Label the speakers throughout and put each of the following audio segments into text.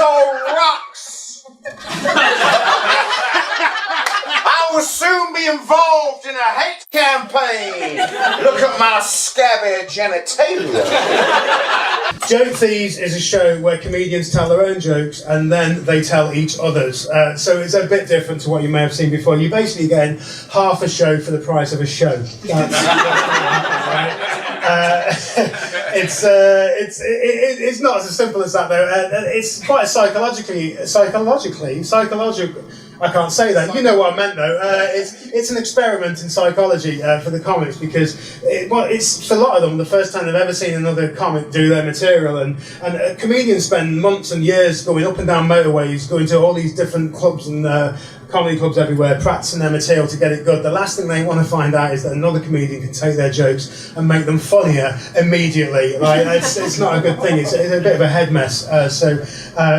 Speaker 1: old rocks. I will soon be involved in a hate campaign. Look at my scabby genitalia.
Speaker 2: Joke Thieves is a show where comedians tell their own jokes and then they tell each other's. So it's a bit different to what you may have seen before. You're basically getting half a show for the price of a show. It's not as simple as that though. It's quite psychological. I can't say that. You know what I meant though. It's an experiment in psychology for the comics because it's for a lot of them the first time they've ever seen another comic do their material, and comedians spend months and years going up and down motorways, going to all these different clubs and comedy clubs everywhere, practicing their material to get it good. The last thing they want to find out is that another comedian can take their jokes and make them funnier immediately. Like it's not a good thing. It's a bit of a head mess. So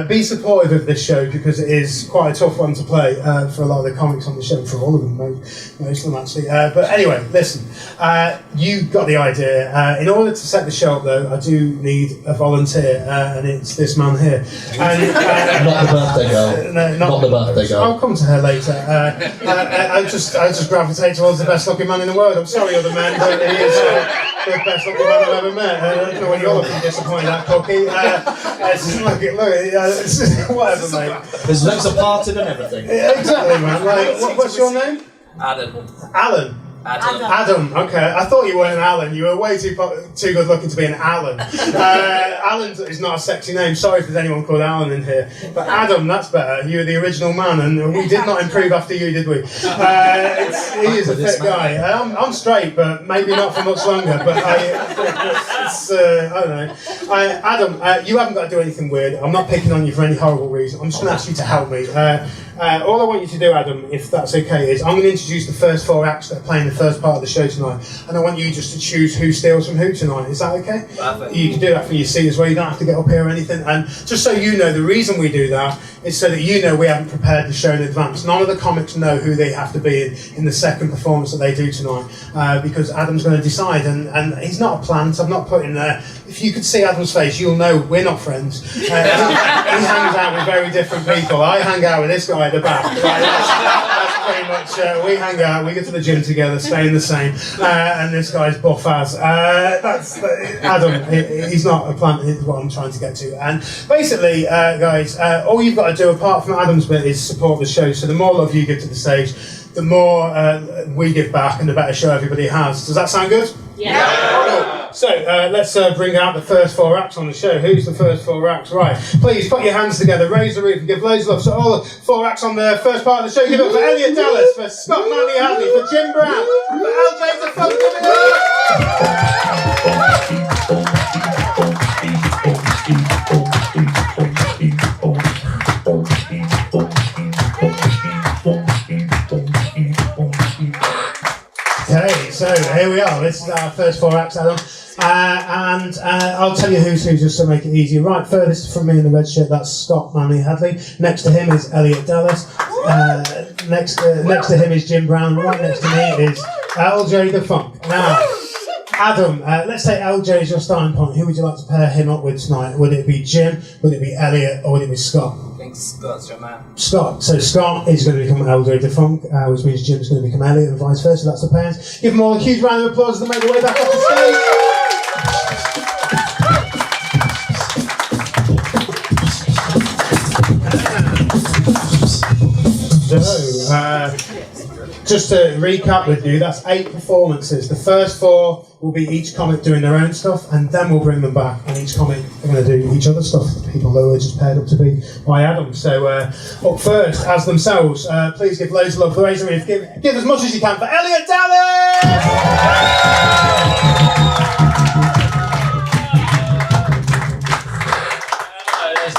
Speaker 2: be supportive of this show because it is quite a tough one to play for a lot of the comics on the show, for all of them, most of them actually. But anyway, listen, you got the idea. In order to set the show up though, I do need a volunteer, and it's this man here. And,
Speaker 3: not the birthday girl.
Speaker 2: No, not
Speaker 3: the birthday girl.
Speaker 2: I'll come to her later. I just gravitate towards the best looking man in the world. I'm sorry, other men, but he is the best looking man I've ever met. I don't know when you're looking disappointed at Cookie. Whatever, mate.
Speaker 3: His lips are parted and everything.
Speaker 2: Yeah, exactly, man. Like, what's your name?
Speaker 4: Adam.
Speaker 2: Alan. Adam. Okay, I thought you weren't an Alan. You were way too good looking to be an Alan. Alan is not a sexy name. Sorry if there's anyone called Alan in here. But Adam, that's better. You were the original man, and we did not improve after you, did we? He is a fit guy. I'm straight, but maybe not for much longer. But I don't know. Adam, you haven't got to do anything weird. I'm not picking on you for any horrible reason. I'm just going to ask you to help me. All I want you to do, Adam, if that's okay, is I'm going to introduce the first 4 acts that are playing the first part of the show tonight, and I want you just to choose who steals from who tonight. Is that okay?
Speaker 4: Perfect.
Speaker 2: You can do that from your seat as well. You don't have to get up here or anything. And just so you know, the reason we do that is so that you know we haven't prepared the show in advance. None of the comics know who they have to be in the second performance that they do tonight, because Adam's going to decide, and he's not a plant. I'm not putting there. If you could see Adam's face, you'll know we're not friends. He hangs out with very different people. I hang out with this guy at the back. That's pretty much, we hang out, we go to the gym together, staying the same, and this guy's buff as. That's Adam, he's not a plant, is what I'm trying to get to. And basically, guys, all you've got to do, apart from Adam's bit, is support the show. So the more love you give to the stage, the more we give back, and the better show everybody has. Does that sound good?
Speaker 5: Yeah.
Speaker 2: So let's bring out the first 4 acts on the show. Who's the first 4 acts? Right. Please put your hands together, raise the roof, and give loads of love. So all the 4 acts on the first part of the show. Give it up for Elliott Dallas, for ScottManleyHadley, for Jim Brown, for LJ the Funk. Give it Okay, so here we are. This is our first 4 acts, Adam. And I'll tell you who's who just to make it easier. Right, furthest from me in the red shirt, that's ScottManleyHadley. Next to him is Elliott Dallas. Next to him is Jim Brown. Right next to me is LJ the Funk. Now, Adam, let's take LJ as your starting point. Who would you like to pair him up with tonight? Would it be Jim, would it be Elliott, or would it be Scott?
Speaker 4: I think Scott's your man.
Speaker 2: Scott. So Scott is going to become LJ the Funk, which means Jim's going to become Elliott, and vice versa. That's the pairs. Give them all a huge round of applause as they make their way back off the stage. So, just to recap with you, that's 8 performances. The first 4 will be each comic doing their own stuff, and then we'll bring them back, and each comic are going to do each other's stuff, the people that were just paired up to be by Adam. So, up first, as themselves, please give loads of love for Rez Bhatt. Give as much as you can for Elliott Dallas!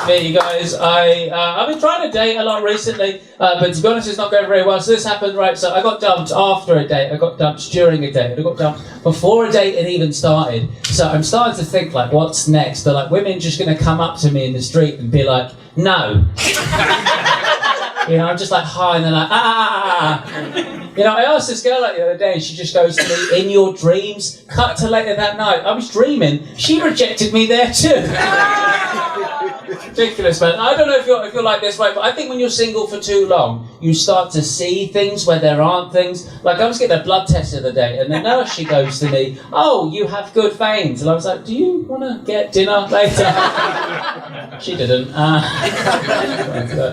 Speaker 6: Me, you guys. I've been trying to date a lot recently, but to be honest, it's not going very well. So this happened, right? So I got dumped after a date. I got dumped during a date. I got dumped before a date had even started. So I'm starting to think, like, what's next? Are like women just going to come up to me in the street and be like, no? You know, I'm just like hi, and they're like You know, I asked this girl like the other day, and she just goes to me, in your dreams. Cut to later that night. I was dreaming. She rejected me there too. Ridiculous, man. I don't know if you're like this, right? But I think when you're single for too long, you start to see things where there aren't things. Like I was getting a blood test the other day, and the nurse, she goes to me, "Oh, you have good veins," and I was like, "Do you want to get dinner later?" She didn't.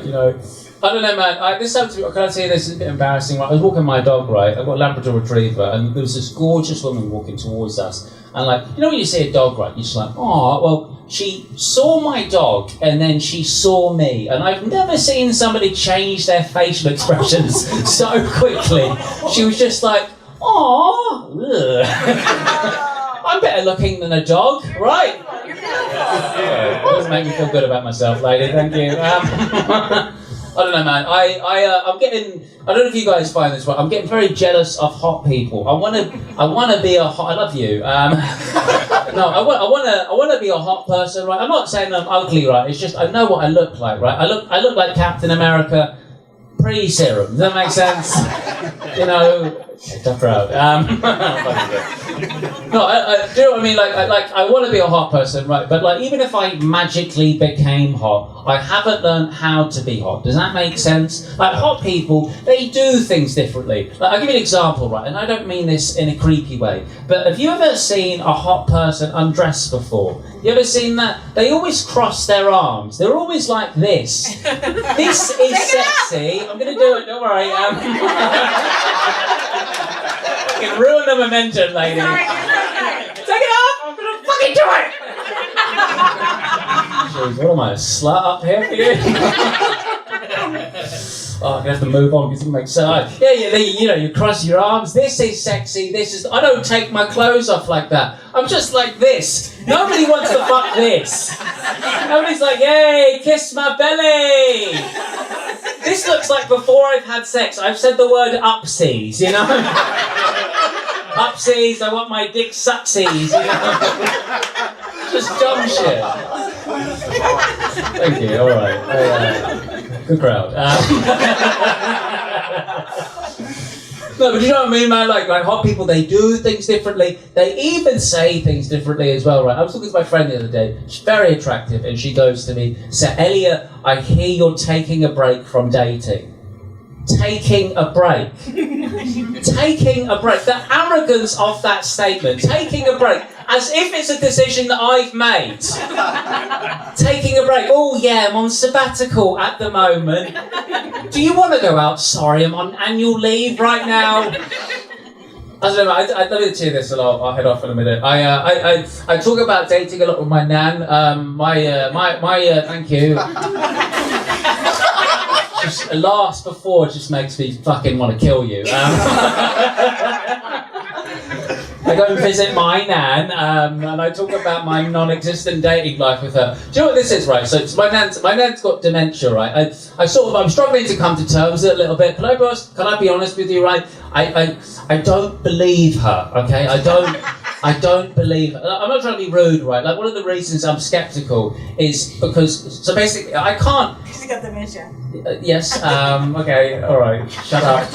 Speaker 6: You know. I don't know, man. This happened to me. Can I tell you this? It's a bit embarrassing. Right? I was walking my dog, right? I've got a Labrador Retriever, and there was this gorgeous woman walking towards us. And like, you know when you see a dog, right? You're just like, oh, well, she saw my dog, and then she saw me. And I've never seen somebody change their facial expressions so quickly. She was just like, oh, I'm better looking than a dog, right? Yeah, it doesn't make me feel good about myself, lady. Thank you. I don't know, man. I'm getting. I don't know if you guys find this, but I'm getting very jealous of hot people. I want to be a hot. I love you. No, I want to be a hot person, right? I'm not saying I'm ugly, right? It's just I know what I look like, right? I look like Captain America pre-serum. Does that make sense? You know. Tough crowd. No, do you know what I mean? Like I want to be a hot person, right? But like, even if I magically became hot, I haven't learned how to be hot. Does that make sense? Like, hot people, they do things differently. Like, I'll give you an example, right? And I don't mean this in a creepy way, but have you ever seen a hot person undressed before? You ever seen that? They always cross their arms. They're always like this. This is sexy. I'm going to do it, don't worry. Fucking ruin the momentum, lady. Take it off! I'm gonna fucking do it! Jeez, what am I, a slut up here for you? Oh, I'm gonna have to move on because it makes sense. Yeah, you know, you cross your arms. This is sexy. I don't take my clothes off like that. I'm just like this. Nobody wants to fuck this. Nobody's like, yay, kiss my belly. This looks like before I've had sex, I've said the word upsies, you know? Upsies, I want my dick sucksies, you know? Just dumb shit. Thank you, alright. Good crowd. No, but you know what I mean, man? Like hot people, they do things differently. They even say things differently as well, right? I was talking to my friend the other day. She's very attractive, and she goes to me, "So, Elliott, I hear you're taking a break from dating." Taking a break. Taking a break. The arrogance of that statement. Taking a break. As if it's a decision that I've made. Taking a break. Oh yeah, I'm on sabbatical at the moment. Do you want to go out? Sorry, I'm on annual leave right now. I don't know, I'd love to hear this a lot. I'll head off in a minute. I talk about dating a lot with my nan. Thank you. Just last before just makes me fucking want to kill you. I go and visit my nan, and I talk about my non-existent dating life with her. Do you know what this is, right? So it's my nan's got dementia, right? I'm struggling to come to terms with it a little bit. Can I be honest with you, right? I don't believe her, okay? I don't believe her. I'm not trying to be rude, right? Like, one of the reasons I'm skeptical is because, so basically, I can't.
Speaker 5: She's got dementia.
Speaker 6: Yes, okay, alright, shut up.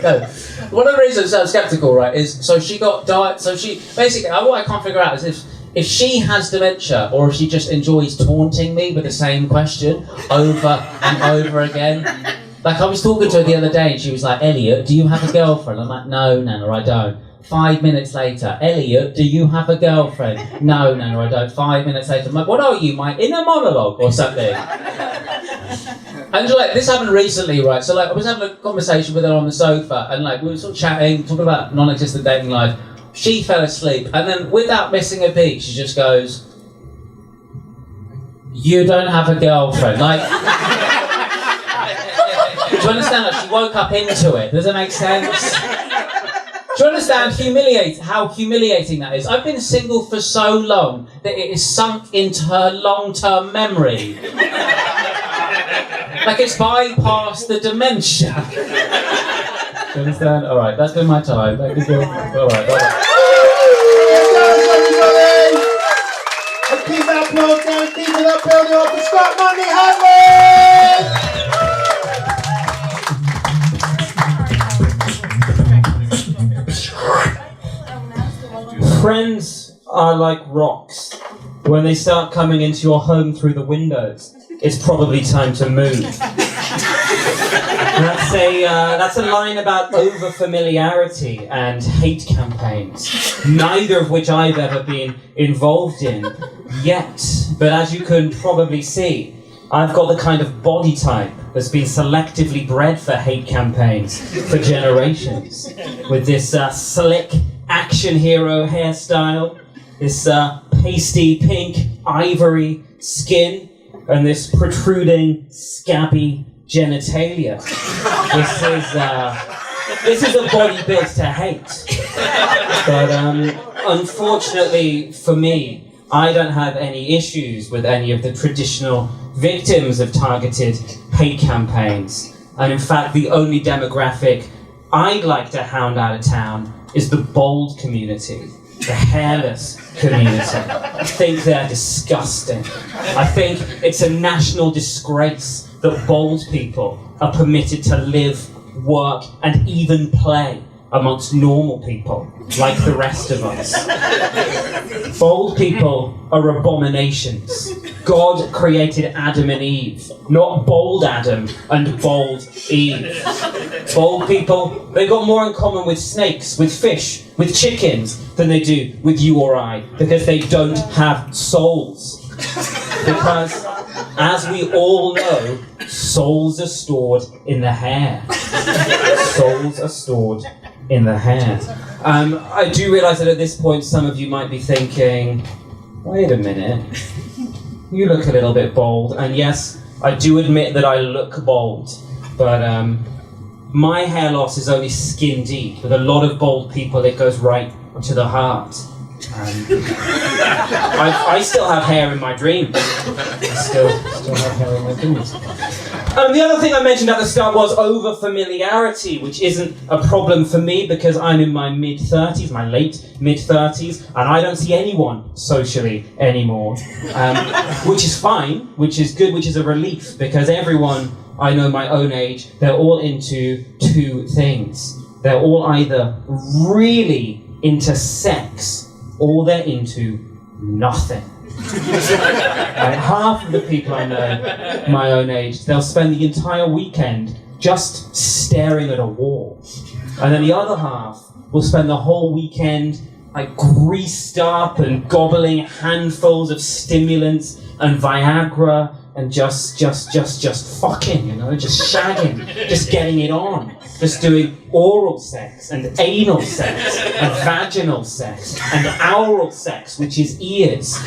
Speaker 6: No. One of the reasons I'm skeptical, right, is so she got diet. So she basically, what I can't figure out is if she has dementia or if she just enjoys taunting me with the same question over and over again. Like, I was talking to her the other day and she was like, "Elliott, do you have a girlfriend?" I'm like, "No, Nana, I don't." 5 minutes later, "Elliott, do you have a girlfriend?" "No, Nana, I don't." 5 minutes later, I'm like, "What are you, my inner monologue or something?" And like, this happened recently, right? So like, I was having a conversation with her on the sofa, and like, we were sort of chatting, talking about non-existent dating life. She fell asleep, and then without missing a beat, she just goes, "You don't have a girlfriend." Like, do you understand that? She woke up into it. Does it make sense? Do you understand how humiliating that is? I've been single for so long that it is sunk into her long-term memory. Like, it's bypassed the dementia. Do you understand? Alright, that's been my time. Thank you. Alright, bye-bye.
Speaker 2: Let's keep that applause going, keep it up, building up for ScottManleyHadley!
Speaker 7: Friends are like rocks.
Speaker 5: when they start coming into your home through the windows, it's probably time to move. That's a line about over-familiarity and hate campaigns, neither of which I've ever been involved in yet. But as you can probably see, I've got the kind of body type that's been selectively bred for hate campaigns for generations. With this slick action hero hairstyle, this pasty pink ivory skin, and this protruding scabby genitalia. This is a body bit to hate. But unfortunately for me, I don't have any issues with any of the traditional victims of targeted hate campaigns. And in fact, the only demographic I'd like to hound out of town is the bold community, the hairless community. I think they're disgusting. I think it's a national disgrace that bold people are permitted to live, work, and even play amongst normal people like the rest of us. Bold people are abominations. God created Adam and Eve, not bold Adam and bold Eve. Bold people, they've got more in common with snakes, with fish, with chickens than they do with you or I, because they don't have souls. Because, as we all know, souls are stored in the hair. Souls are stored in the hair. I do realise that at this point some of you might be thinking, wait a minute, you look a little bit bold. And yes, I do admit that I look bold, but my hair loss is only skin deep. With a lot of bold people, it goes right to the heart. I still have hair in my dreams. I still have hair in my dreams. The other thing I mentioned at the start was over-familiarity, which isn't a problem for me because I'm in my mid-30s, my late mid-30s, and I don't see anyone socially anymore. Which is fine, which is good, which is a relief, because everyone I know my own age, they're all into two things. They're all either really into sex or they're into nothing. Like half of the people I know my own age, they'll spend the entire weekend just staring at a wall. And then the other half will spend the whole weekend like greased up and gobbling handfuls of stimulants and Viagra and just fucking, you know, just shagging, just getting it on. Just doing oral sex and anal sex and vaginal sex and oral sex, which is ears.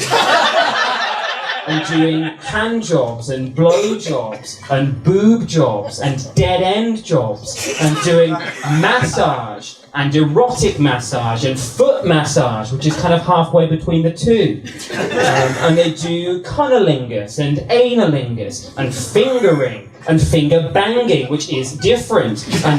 Speaker 5: And doing hand jobs and blow jobs and boob jobs and dead end jobs and doing massage and erotic massage and foot massage, which is kind of halfway between the two. And they do cunnilingus and analingus and fingering and finger banging, which is different. And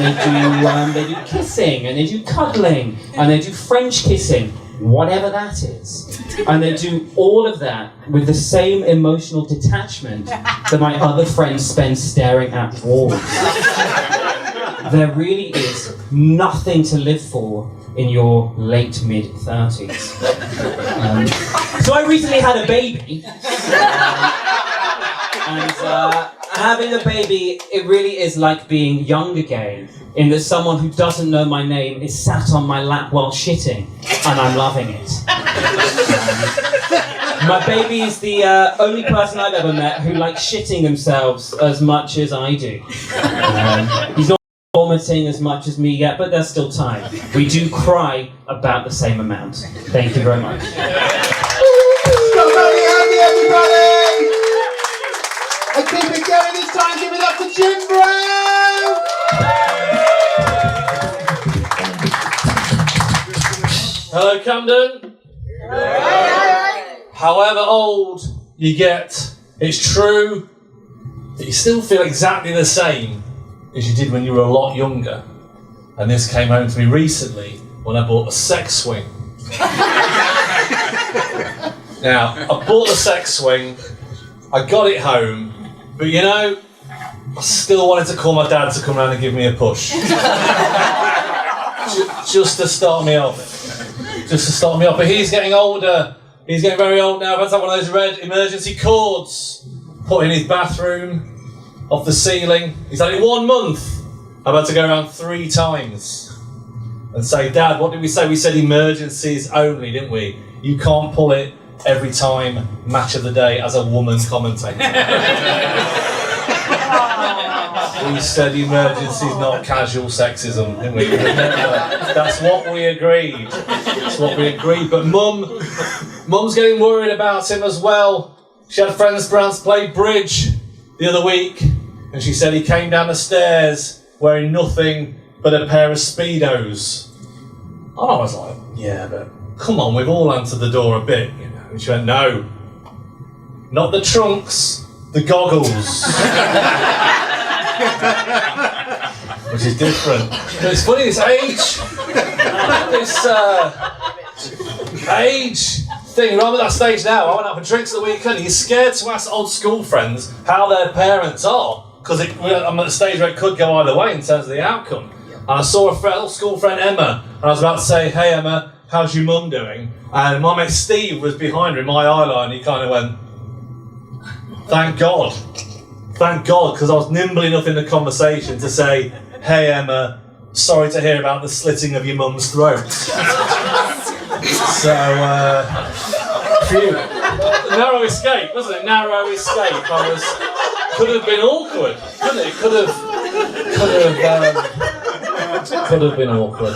Speaker 5: they do kissing and they do cuddling and they do French kissing, whatever that is. And they do all of that with the same emotional detachment that my other friends spend staring at walls. There really is nothing to live for in your late mid-30s. So I recently had a baby. And having a baby, it really is like being young again, in that someone who doesn't know my name is sat on my lap while shitting, and I'm loving it. My baby is the only person I've ever met who likes shitting themselves as much as I do. He's not vomiting as much as me yet, but there's still time. We do cry about the same amount. Thank you very much.
Speaker 1: ScottManleyHadley, everybody! And keep it going this time, give it up to Jim Brown!
Speaker 4: Hello, Camden. However old you get, it's true that you still feel exactly the same as you did when you were a lot younger. And this came home to me recently when I bought a sex swing. Now, I bought the sex swing, I got it home, but you know, I still wanted to call my dad to come round and give me a push. Just to start me off. But he's getting older He's getting very old now. I've had to have one of those red emergency cords put in his bathroom, off the ceiling. He's had it 1 month. I've had to go around 3 times and say, Dad, what did we say? We said emergencies only, didn't we? You can't pull it every time match of the day as a woman commentator. We said emergencies, not casual sexism, didn't we? That's what we agreed. That's what we agreed. But Mum's getting worried about him as well. She had friends plans to play bridge the other week, and she said he came down the stairs wearing nothing but a pair of Speedos. And I was like, yeah, but come on, we've all answered the door a bit, you know. And she went, no, not the trunks, the goggles. Which is different. But it's funny, this age thing. I'm at that stage now. I went out for drinks at the weekend. You're scared to ask old school friends how their parents are, because I'm at the stage where it could go either way in terms of the outcome. And I saw a old school friend, Emma, and I was about to say, hey Emma, how's your mum doing? And my mate Steve was behind her in my eye line. He kind of went, thank God. Thank God, because I was nimble enough in the conversation to say, hey Emma, sorry to hear about the slitting of your mum's throat. So, phew. Narrow escape, wasn't it? Narrow escape. Could have been awkward, couldn't it? Could have been awkward.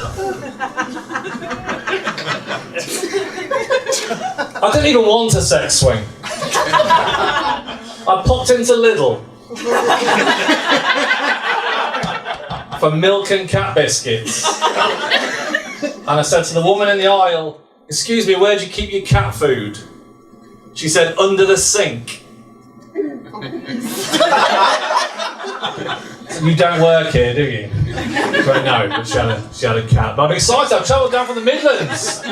Speaker 4: I didn't even want a sex swing. I popped into Lidl for milk and cat biscuits. And I said to the woman in the aisle, excuse me, where do you keep your cat food? She said, under the sink. You don't work here, do you? But no, but she had a cat. But I'm excited, I've travelled down from the Midlands.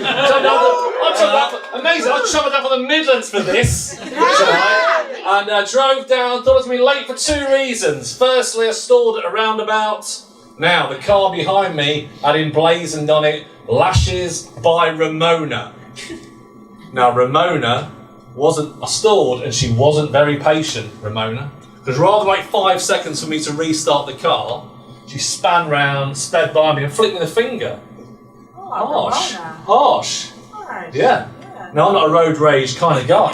Speaker 4: Amazing, I travelled down from the Midlands for this tonight. And drove down, thought I was going to be late for 2 reasons. Firstly, I stalled at a roundabout. Now, the car behind me had emblazoned on it, Lashes by Ramona. Now, Ramona I stalled and she wasn't very patient, Ramona. Because rather than wait 5 seconds for me to restart the car, she span round, sped by me and flicked me the finger.
Speaker 7: Oh,
Speaker 4: Harsh. Yeah. Now, I'm not a road rage kind of guy.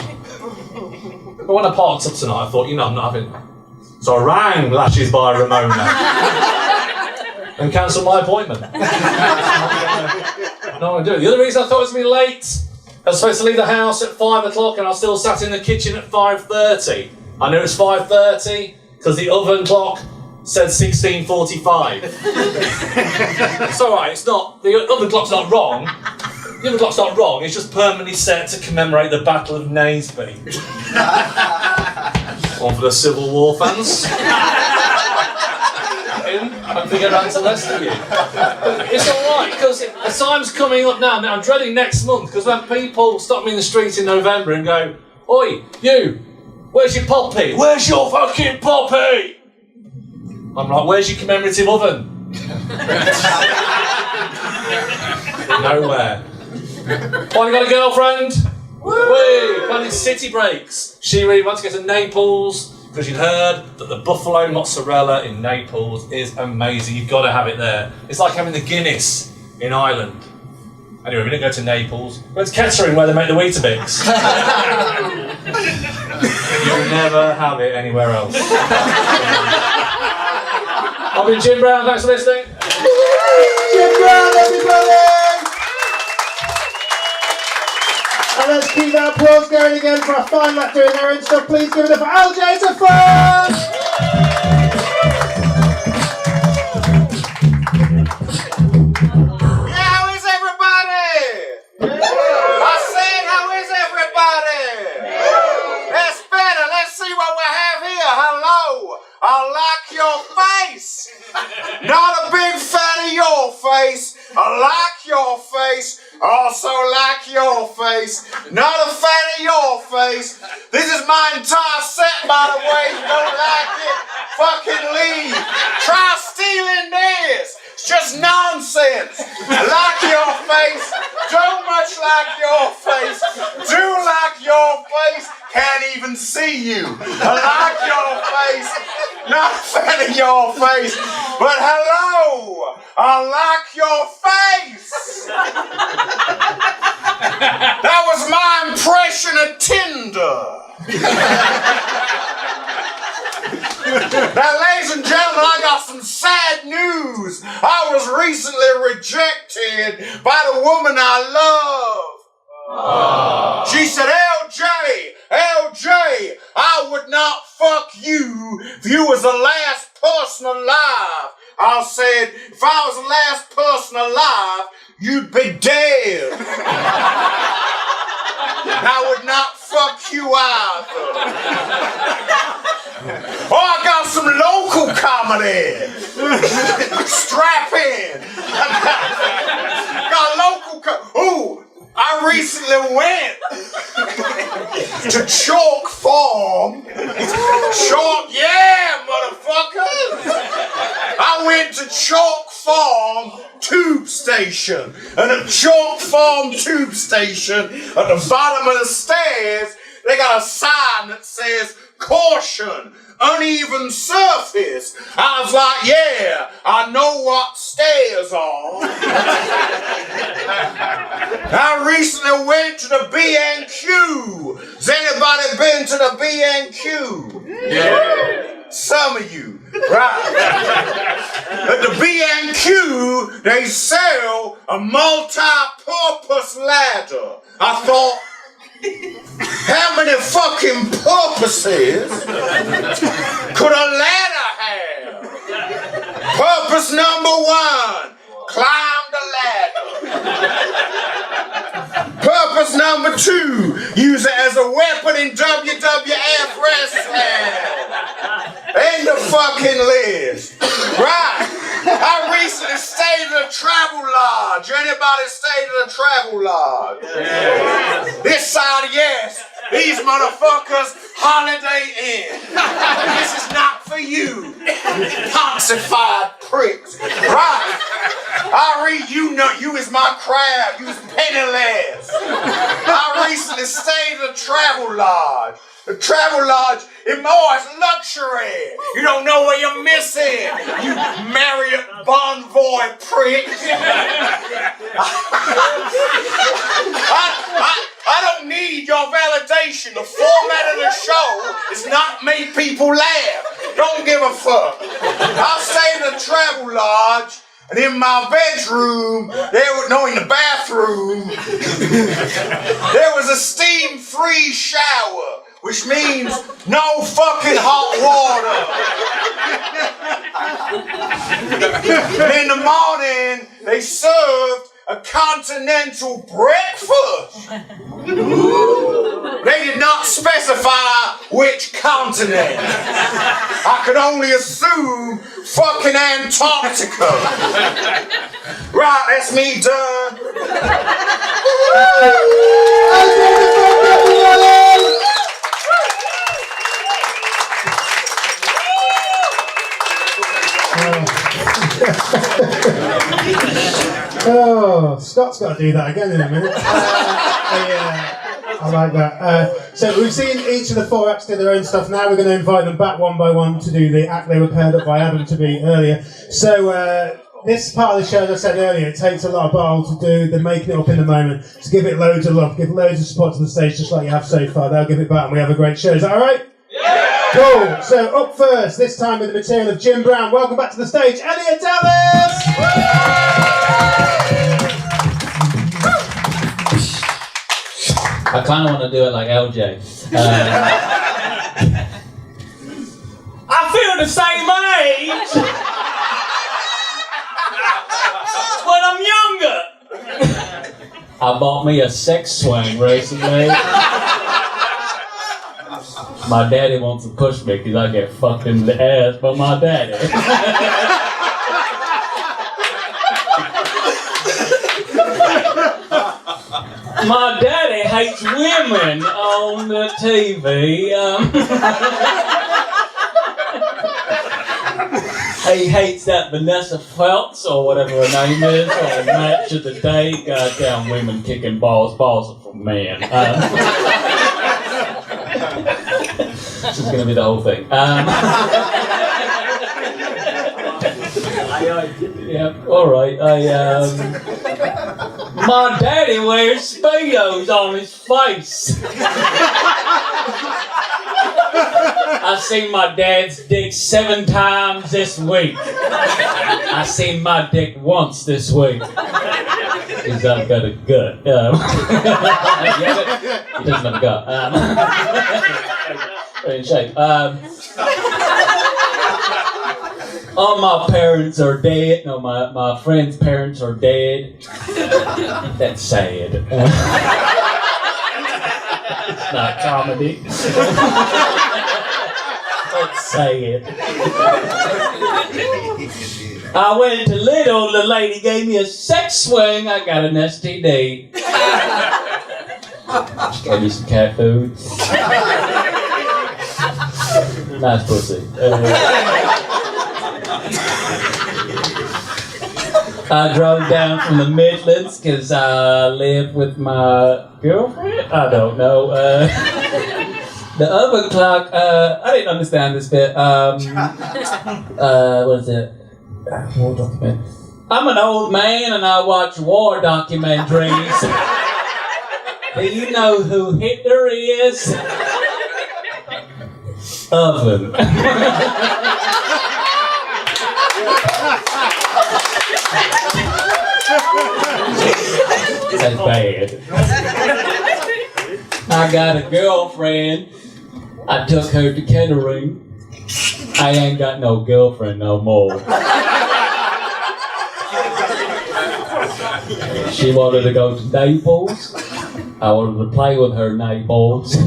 Speaker 4: But when I parked up tonight, I thought, I'm not having that. So I rang Lashes by Ramona and cancelled my appointment. No, I do. The other reason I thought it was going to be late, I was supposed to leave the house at 5 o'clock and I was still sat in the kitchen at 5:30. I knew it was 5:30 because the oven clock said 16:45. It's alright, it's not, the oven clock's not wrong. The oven clock's not wrong, it's just permanently set to commemorate the Battle of Naseby. One for the Civil War fans. I'm thinking around to the rest of you. It's alright, because the time's coming up now. I'm dreading next month, because when people stop me in the street in November and go, oi, you, where's your poppy? Where's your fucking poppy? I'm like, where's your commemorative oven? Nowhere. Finally got a girlfriend. Woo! Planning city breaks. She really wants to go to Naples because she'd heard that the buffalo mozzarella in Naples is amazing. You've got to have it there. It's like having the Guinness in Ireland. Anyway, we didn't go to Naples. We went to Kettering where they make the Weetabix. You'll never have it anywhere else. I've been Jim Brown. Thanks for listening.
Speaker 2: Jim Brown, everybody! And let's keep that applause going again for our fine lot doing their own stuff. Please give it up for LJ to fun!
Speaker 1: How is everybody? I said, how is everybody? That's better. Let's see what we have here. Hello. I like your face. Not a big fan of your face. I like your face. Also like your face. Not a fan of your face. This is my entire set, by the way. You don't like it? Fucking leave. Try stealing this. It's just nonsense. I like your face. Don't much like your face. Do like your face. Can't even see you. I like your face. Not a fan of your face. But hello. I like your face. That was my impression of Tinder. Now, ladies and gentlemen, I got some sad news. I was recently rejected by the woman I love. She said, LJ, I would not fuck you if you was the last person alive. I said, if I was the last person alive, you'd be dead. I would not fuck you either. Oh, I got some local comedy. Strap in. Got local Ooh, I recently went to Chalk Farm. Chalk, yeah, motherfucker. I went to Chalk Farm tube station. And at Chalk Farm tube station, at the bottom of the stairs, they got a sign that says, caution, uneven surface. I was like, yeah, I know what stairs are. I recently went to the B&Q. Has anybody been to the B&Q? Yeah. Some of you, right? At the B&Q, they sell a multi-purpose ladder. I thought, how many fucking purposes could a ladder have? Purpose number 1, climb the ladder. Purpose number 2, use it as a weapon in WWF wrestling. End of fucking list. Right. I recently stayed at a travel lodge. Anybody stayed at a travel lodge? Yeah. This side, yes. These motherfuckers, Holiday Inn. This is not for you. Toxified pricks. Right. You know, you is my crowd. You is penniless. I recently stayed at a travel lodge. The travel lodge, it's luxury. You don't know what you're missing. You Marriott Bonvoy prick. I don't need your validation. The format of the show is not make people laugh. Don't give a fuck. I stayed at a travel lodge. And in my bedroom, in the bathroom, there was a steam-free shower, which means no fucking hot water. And in the morning, they served a continental breakfast. They did not specify which continent. I could only assume fucking Antarctica. Right, that's me done.
Speaker 2: Oh, Scott's got to do that again in a minute. I like that. So we've seen each of the 4 acts do their own stuff. Now we're going to invite them back one by one to do the act they were paired up by Adam to be earlier. So this part of the show, as I said earlier, it takes a lot of bottle to do. They're making it up in the moment. So give it loads of love. Give loads of support to the stage, just like you have so far. They'll give it back and we have a great show. Is that all right? Yeah! Cool. So up first, this time with the material of Jim Brown. Welcome back to the stage, Elliott Dallas!
Speaker 6: I kind of want to do it like LJ.
Speaker 5: I feel the same age when I'm younger.
Speaker 6: I bought me a sex swing recently. My daddy wants to push me because I get fucked in the ass by my daddy. My daddy hates women on the TV. He hates that Vanessa Phelps or whatever her name is, or Match of the Day. Goddamn women kicking balls. Balls are for men. This is going to be the whole thing. Yeah, all right. My daddy wears Speedos on his face. I've seen my dad's dick 7 times this week. I seen my dick once this week. Because I've got a gut. He doesn't have a gut. In shape. All my parents are dead. No, my friends' parents are dead. That's sad. It's not comedy. That's sad. I went to Lidl, the lady gave me a sex swing, I got an STD. She gave me some cat food. Nice pussy. I drove down from the Midlands because I live with my girlfriend. I don't know. The oven clock, I didn't understand this bit. What is it? War document. I'm an old man and I watch war documentaries. Do you know who Hitler is? Oven. That's bad. I got a girlfriend. I took her to Kettering. I ain't got no girlfriend no more. She wanted to go to Naples. I wanted to play with her Naples.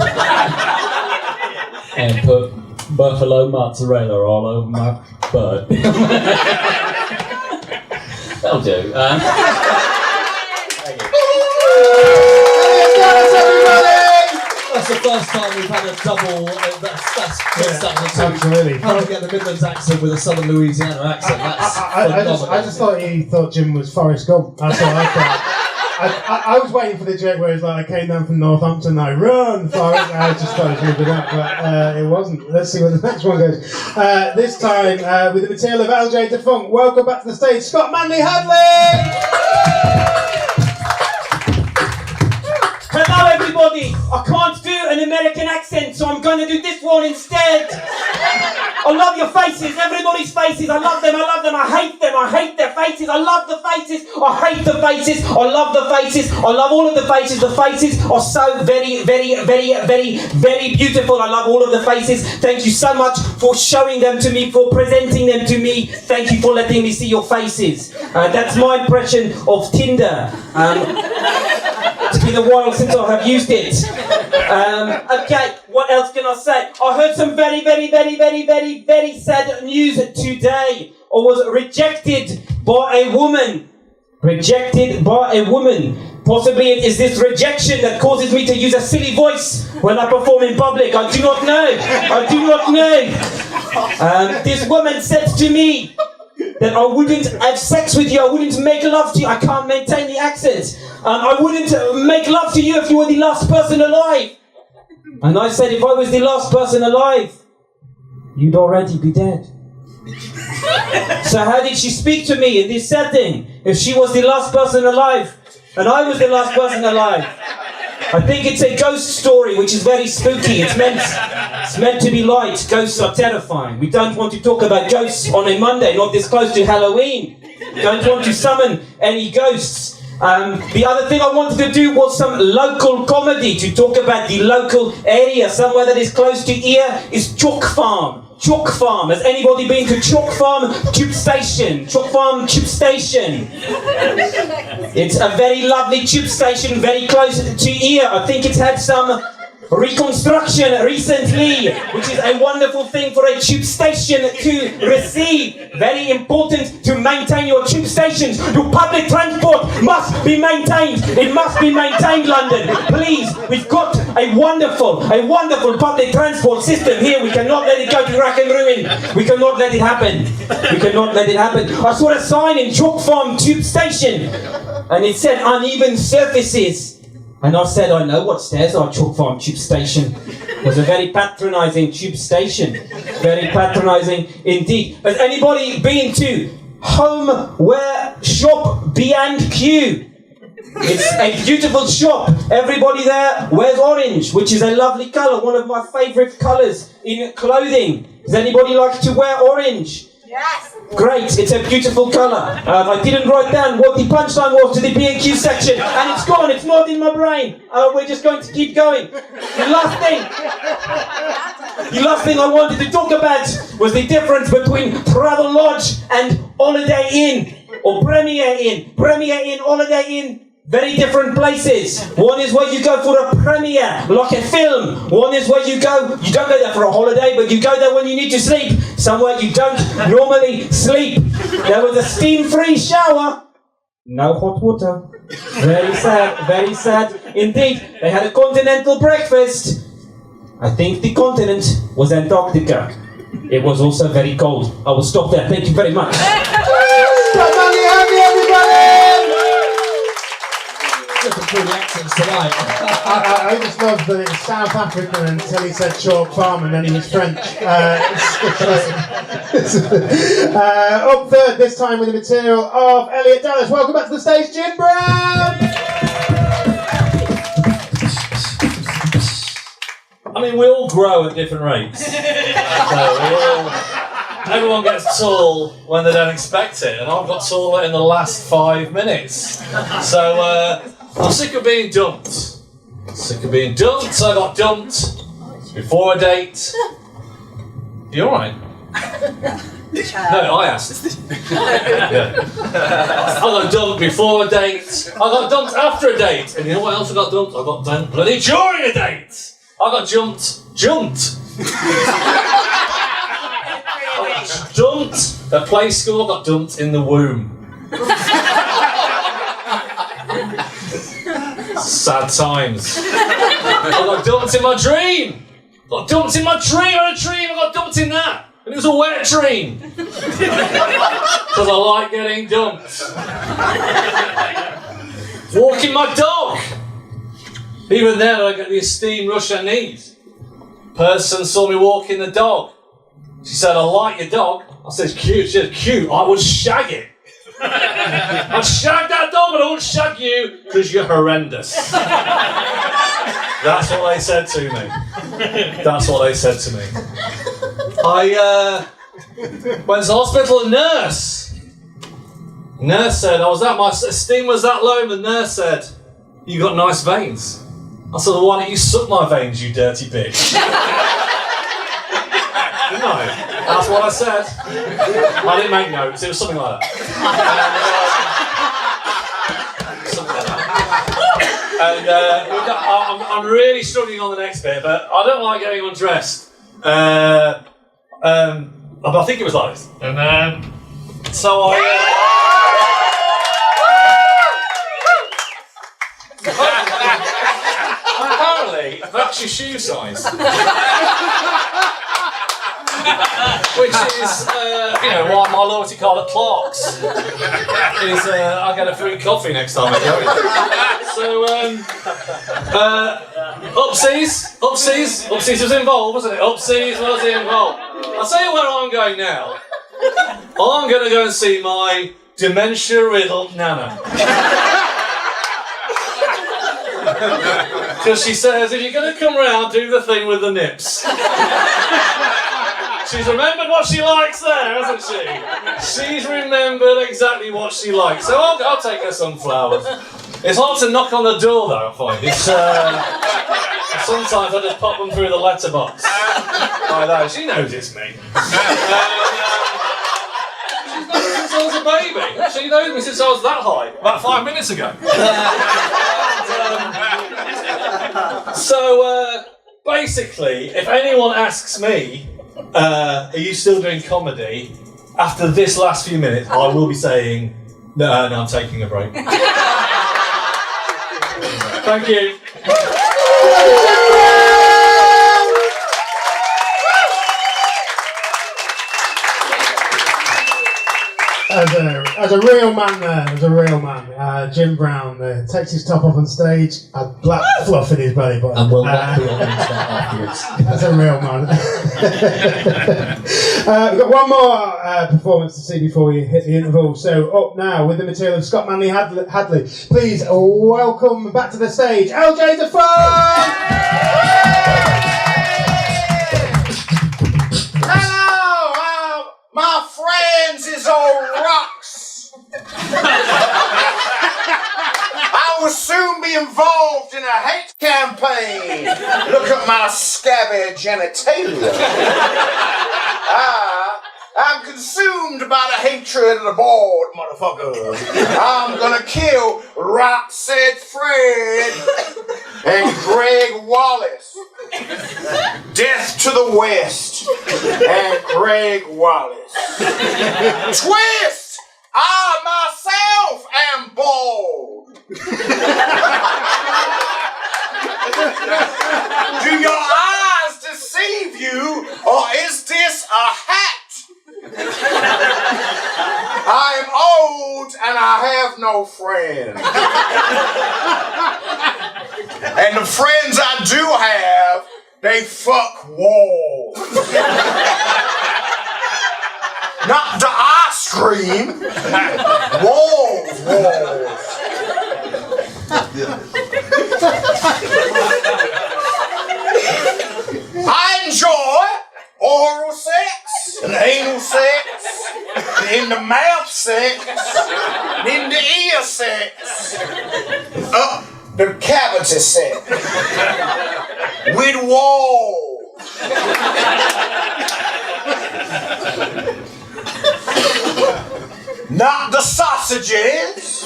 Speaker 6: And put buffalo mozzarella all over my butt. That'll do. Thank you.
Speaker 3: That's the first time we've had a double. That's
Speaker 2: Absolutely.
Speaker 3: How do we get the Midlands accent with a Southern Louisiana accent? That's
Speaker 2: I just thought he thought Jim was Forrest Gump. That's what I thought. I was waiting for the joke where it's like, I came down from Northampton, I run, Forrest. I just thought it was going to be that, but it wasn't. Let's see where the next one goes. This time, with the material of LJ Defunct, welcome back to the stage, ScottManleyHadley!
Speaker 5: Hello everybody! I can't do an American accent, so I'm going to do this one instead. I love your faces, everybody's faces. I love them, I hate them, I hate their faces. I love the faces, I hate the faces. I love the faces, I love all of the faces. The faces are so very, very, very, very, very beautiful. I love all of the faces. Thank you so much for showing them to me, for presenting them to me. Thank you for letting me see your faces. That's my impression of Tinder. It's been a while since I have used it. Okay, what else can I say? I heard some very, very, very, very, very, very sad news today. I was rejected by a woman. Rejected by a woman. Possibly it is this rejection that causes me to use a silly voice when I perform in public. I do not know. I do not know. This woman said to me that I wouldn't have sex with you, I wouldn't make love to you. I can't maintain the accent. I wouldn't make love to you if you were the last person alive. And I said, if I was the last person alive, you'd already be dead. So how did she speak to me in this setting if she was the last person alive and I was the last person alive? I think it's a ghost story, which is very spooky. It's meant to be light. Ghosts are terrifying. We don't want to talk about ghosts on a Monday, not this close to Halloween. We don't want to summon any ghosts. The other thing I wanted to do was some local comedy, to talk about the local area. Somewhere that is close to here is Chalk Farm. Chalk Farm. Has anybody been to Chalk Farm Tube Station? Chalk Farm Tube Station. It's a very lovely tube station, very close to here. I think it's had some reconstruction recently, which is a wonderful thing for a tube station to receive. Very important to maintain your tube stations. Your public transport must be maintained. It must be maintained, London. Please, we've got a wonderful public transport system here. We cannot let it go to rack and ruin. We cannot let it happen. We cannot let it happen. I saw a sign in Chalk Farm tube station, and it said uneven surfaces. And I said, I know what stairs are. Chalk Farm tube station. It was a very patronising tube station. Very patronising indeed. Has anybody been to Homeware Shop B&Q? It's a beautiful shop. Everybody there wears orange, which is a lovely colour. One of my favourite colours in clothing. Does anybody like to wear orange?
Speaker 7: Yes.
Speaker 5: Great, it's a beautiful colour. I didn't write down what the punchline was to the B&Q section, and it's gone, it's not in my brain. We're just going to keep going. The last thing I wanted to talk about was the difference between Travel Lodge and Holiday Inn, or Premier Inn. Premier Inn, Holiday Inn, very different places. One is where you go for a premiere, like a film. One is where you don't go there for a holiday, but you go there when you need to sleep. Somewhere you don't normally sleep. There was a steam-free shower. No hot water. Very sad indeed. They had a continental breakfast. I think the continent was Antarctica. It was also very cold. I will stop there. Thank you very much.
Speaker 2: ScottManleyHadley, everybody!
Speaker 3: Through the accents tonight.
Speaker 2: I just love that it was South African until he said Chalk Farm and then he was French. Up third this time with the material of Elliott Dallas. Welcome back to the stage, Jim Brown!
Speaker 4: I mean, we all grow at different rates. Everyone gets tall when they don't expect it, and I've got taller in the last 5 minutes. So, I'm sick of being dumped. I got dumped before a date. You alright? No, I asked. Yeah. I got dumped before a date. I got dumped after a date. And you know what else I got dumped? I got dumped bloody during a date. I got jumped. I got dumped at play school. I got dumped in the womb. Sad times. I got dumped in my dream. I had a dream. I got dumped in that. And it was a wet dream. Because I like getting dumped. Walking my dog. Even then, I get the esteem rush I need. Person saw me walking the dog. She said, I like your dog. I said, cute. She said, cute. I would shag it. I'd shag that dog, but I won't shag you because you're horrendous. That's what they said to me. I went to the hospital, a nurse said, my esteem was that low, and the nurse said, you got nice veins. I said, well, why don't you suck my veins, you dirty bitch? Didn't I? That's what I said. I didn't make notes, it was something like that. And I'm really struggling on the next bit, but I don't like getting undressed. But I think it was like this. And so I... Apparently, that's your shoe size. Which is, why my loyalty card at Clark's is I get a free coffee next time I go. So, Upsies was involved, wasn't it? Upsies was involved. I'll tell you where I'm going now. I'm going to go and see my dementia-riddled Nana. Because she says, if you're going to come round, do the thing with the nips. She's remembered what she likes there, hasn't she? She's remembered exactly what she likes. So I'll take her some flowers. It's hard to knock on the door, though, I find. It's, sometimes I just pop them through the letterbox. Like that. She knows it's me. She's known me since I was a baby. She knows me since I was that high, about 5 minutes ago. basically, if anyone asks me, are you still doing comedy? After this last few minutes, I will be saying, no, I'm taking a break. Thank you.
Speaker 2: As a real man there, Jim Brown takes his top off on stage, had black fluff in his belly button.
Speaker 3: And we'll not be on that afterwards.
Speaker 2: That's a real man. We've got one more performance to see before we hit the interval. So up now with the material of ScottManleyHadley. Please welcome back to the stage, LJ Defoe!
Speaker 1: Hello, my friends is all rocks. I will soon be involved in a hate campaign. Look at my scabby genitalia. I'm consumed by the hatred of the bored motherfuckers. I'm gonna kill Rock Said Fred and Greg Wallace. Death to the West and Greg Wallace. Twist! I myself am bald. Do your eyes deceive you, or is this a hat? I am old and I have no friends. And the friends I do have, they fuck walls. Not the ice cream. Walls. I enjoy oral sex, and anal sex, in the mouth sex, in the ear sex, the cavity sex, with walls. Not the sausages,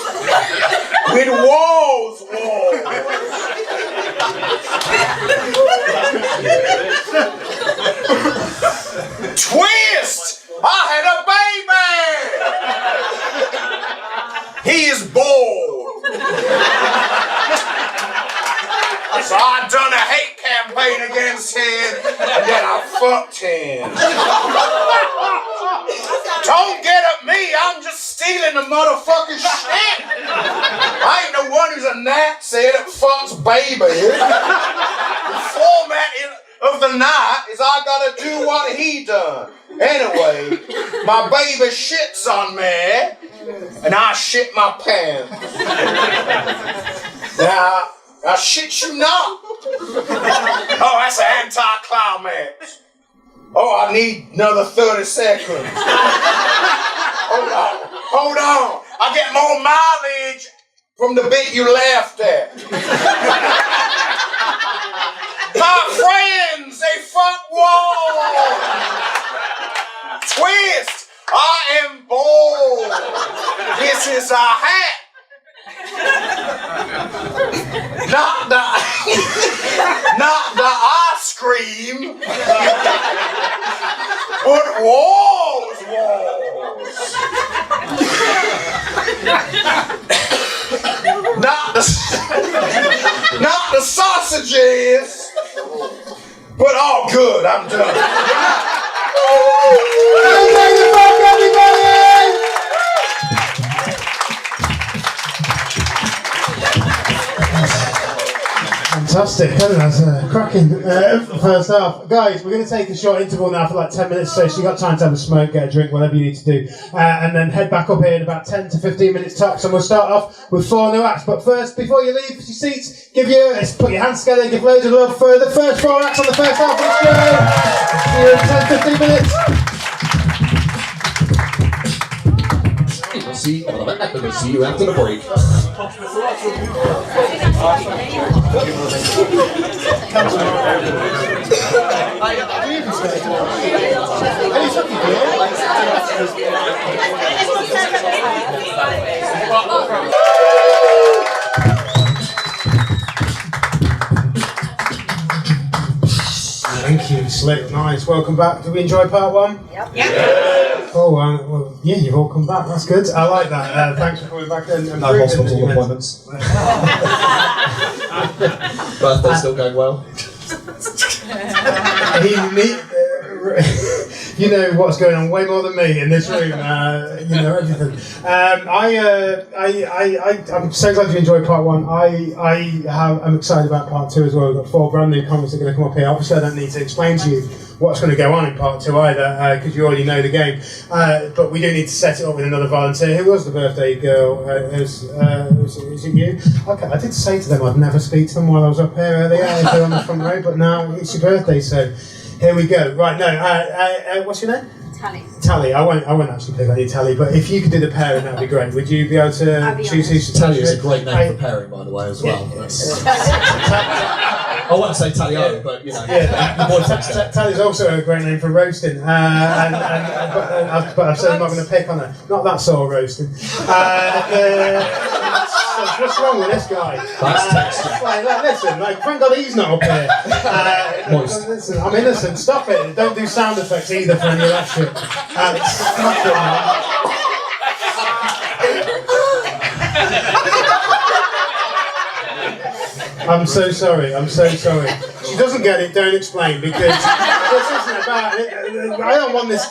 Speaker 1: with walls. Twist! I had a baby! He is bald. So I done a hate campaign against him, and then I fucked him. Don't get at me, I'm just stealing the motherfucking shit. I ain't the one who's a Nazi that fucks babies. The format of the night is I gotta do what he done. Anyway, my baby shits on me, and I shit my pants. Now, I shit you not. Oh, that's an anti-climax. Oh, I need another 30 seconds. Hold on. I get more mileage from the bit you laughed at. My friends, they fuck walls. Twist, I am bold. This is a hat. Not the ice cream, but walls. Not the sausages, but all good. I'm done. Take the fuck, everybody!
Speaker 2: Fantastic, that's cracking first half. Guys, we're going to take a short interval now for like 10 minutes, so you've got time to have a smoke, get a drink, whatever you need to do, and then head back up here in about 10 to 15 minutes tops, and we'll start off with 4 new acts. But first, before you leave your seats, put your hands together, give loads of love for the first 4 acts on the first half of the show. See you in 10-15 minutes.
Speaker 3: We'll see you after the break.
Speaker 2: Slick, nice. Welcome back. Did we enjoy part one?
Speaker 7: Yep.
Speaker 2: Oh, well, yeah, you've all come back. That's good. I like that. Thanks for coming back and
Speaker 3: No hospital appointments. Birthday's still going well.
Speaker 2: You know what's going on way more than me in this room. You know everything. I'm so glad you enjoyed part one. I'm excited about part two as well. We've got 4 brand new comics that are going to come up here. Obviously, I don't need to explain to you what's going to go on in part two either, because you already know the game. But we do need to set it up with another volunteer. Who was the birthday girl? Is it you? Okay, I did say to them I'd never speak to them while I was up here earlier if they're on the front row, but now it's your birthday, so here we go. Right, no, what's your name? Tally. I won't actually pick on you, Tally, but if you could do the pairing, that'd be great. Would you be able to choose who's to
Speaker 3: Tally is a great name for pairing, by the way, as well. I won't say Tally-O, but you know, the boy takes that.
Speaker 2: Tally's also a great name for roasting, but I've said I'm not going to pick on her. Not that sort of roasting. What's wrong with this guy? Listen, thank God he's not up here. Listen, I'm innocent. Stop it. Don't do sound effects either for any of that shit. Stop it, man. I'm so sorry. She doesn't get it. Don't explain, because this isn't about it. I don't want this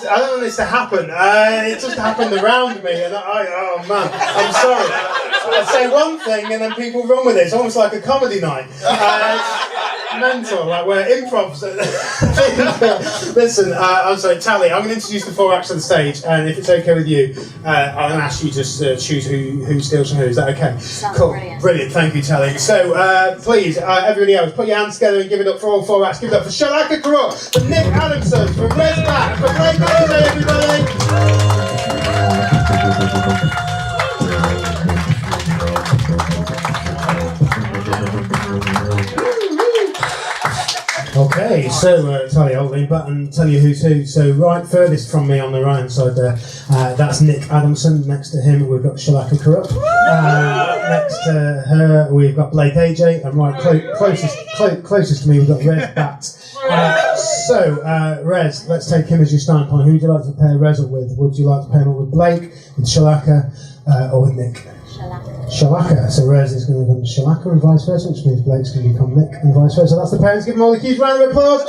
Speaker 2: to happen. It just happened around me, and oh man, I'm sorry. I say one thing and then people run with it. It's almost like a comedy night. It's mental, like where improv's. Listen, I'm sorry, Tally. I'm going to introduce the 4 acts on the stage, and if it's okay with you, I'm going to ask you just to choose who steals from who. Is that okay?
Speaker 7: Sounds
Speaker 2: cool.
Speaker 7: Brilliant.
Speaker 2: Thank you, Tally. So, please, everybody else, put your hands together and give it up for all 4 acts. Give it up for Shalaka Kurup, for Nick Adamson, for Rez Bhatt, for Blake Hadley, everybody. Okay, so Tally, I'll lean back and tell you who's who. So right furthest from me on the right hand side there, that's Nick Adamson. Next to him we've got Shalaka Kurup. Next to her we've got Blake AJ, and right closest to me we've got Rez Bhatt. So Rez, let's take him as your starting point. Who would you like to pair Rez with? Would you like to pair him with Blake, with Shalaka, or with Nick? Shalaka. So Rez is going to become Shalaka and vice versa, which means Blake's going to become Nick and vice versa. That's the parents. Give them all a huge round of applause.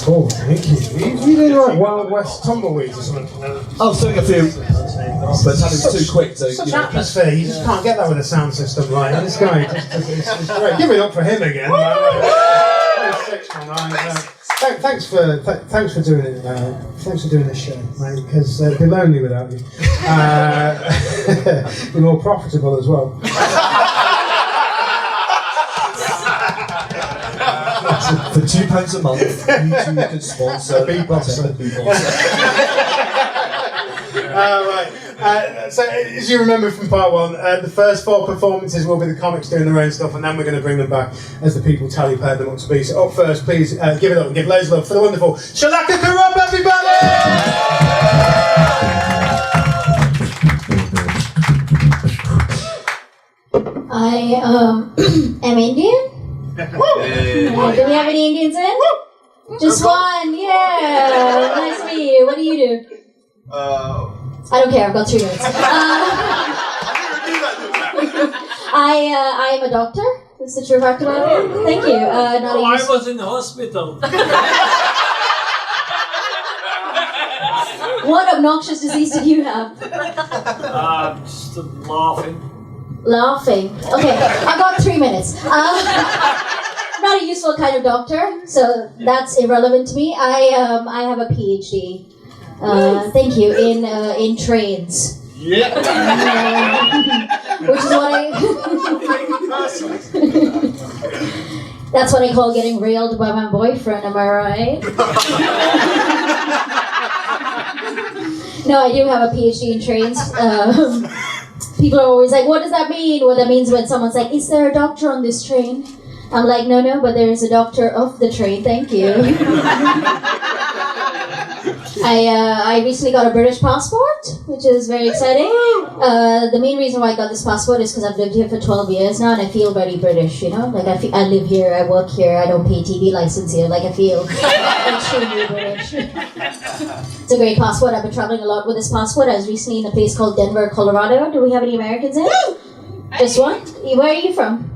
Speaker 2: Oh, thank you. You doing like Wild West tumbleweeds or something?
Speaker 3: I was doing a few, but Tally's too quick to.
Speaker 2: Such atmosphere. You just can't get that with a sound system, right? And this guy, it's great. Give it up for him again. Thanks for doing it. Thanks for doing this show, mate. Because it'd be lonely without you. Be more profitable as well.
Speaker 3: For £2 a month, you 2 could sponsor
Speaker 2: Beatboxer. Right. So, as you remember from part 1, the first 4 performances will be the comics doing their own stuff, and then we're going to bring them back as the people Tally paired them up to be. So, up first, please give it up and give loads of love for the wonderful Shalaka Kurup, everybody!
Speaker 8: I am Indian. Do we have any Indians in? Just one, yeah. Nice to meet you. What do you do? I don't care. I've got 3 minutes. I am a doctor. Is the true fact about it? Thank you.
Speaker 6: I was in the hospital.
Speaker 8: What obnoxious disease did you have?
Speaker 6: Just laughing.
Speaker 8: Laughing. Okay, I've got 3 minutes. Not a useful kind of doctor, so that's irrelevant to me. I have a PhD. Thank you in trades.
Speaker 6: Yeah.
Speaker 8: Which is what that's what I call getting railed by my boyfriend. Am I right? No, I do have a PhD in trades. People are always like, what does that mean? Well, that means when someone's like, is there a doctor on this train? I'm like, no, but there is a doctor of the train, thank you. I recently got a British passport, which is very exciting. The main reason why I got this passport is because I've lived here for 12 years now, and I feel very British, you know? Like, I live here, I work here, I don't pay TV license here, like, I feel extremely British. It's a great passport. I've been traveling a lot with this passport. I was recently in a place called Denver, Colorado. Do we have any Americans in? Just one? Where are you from?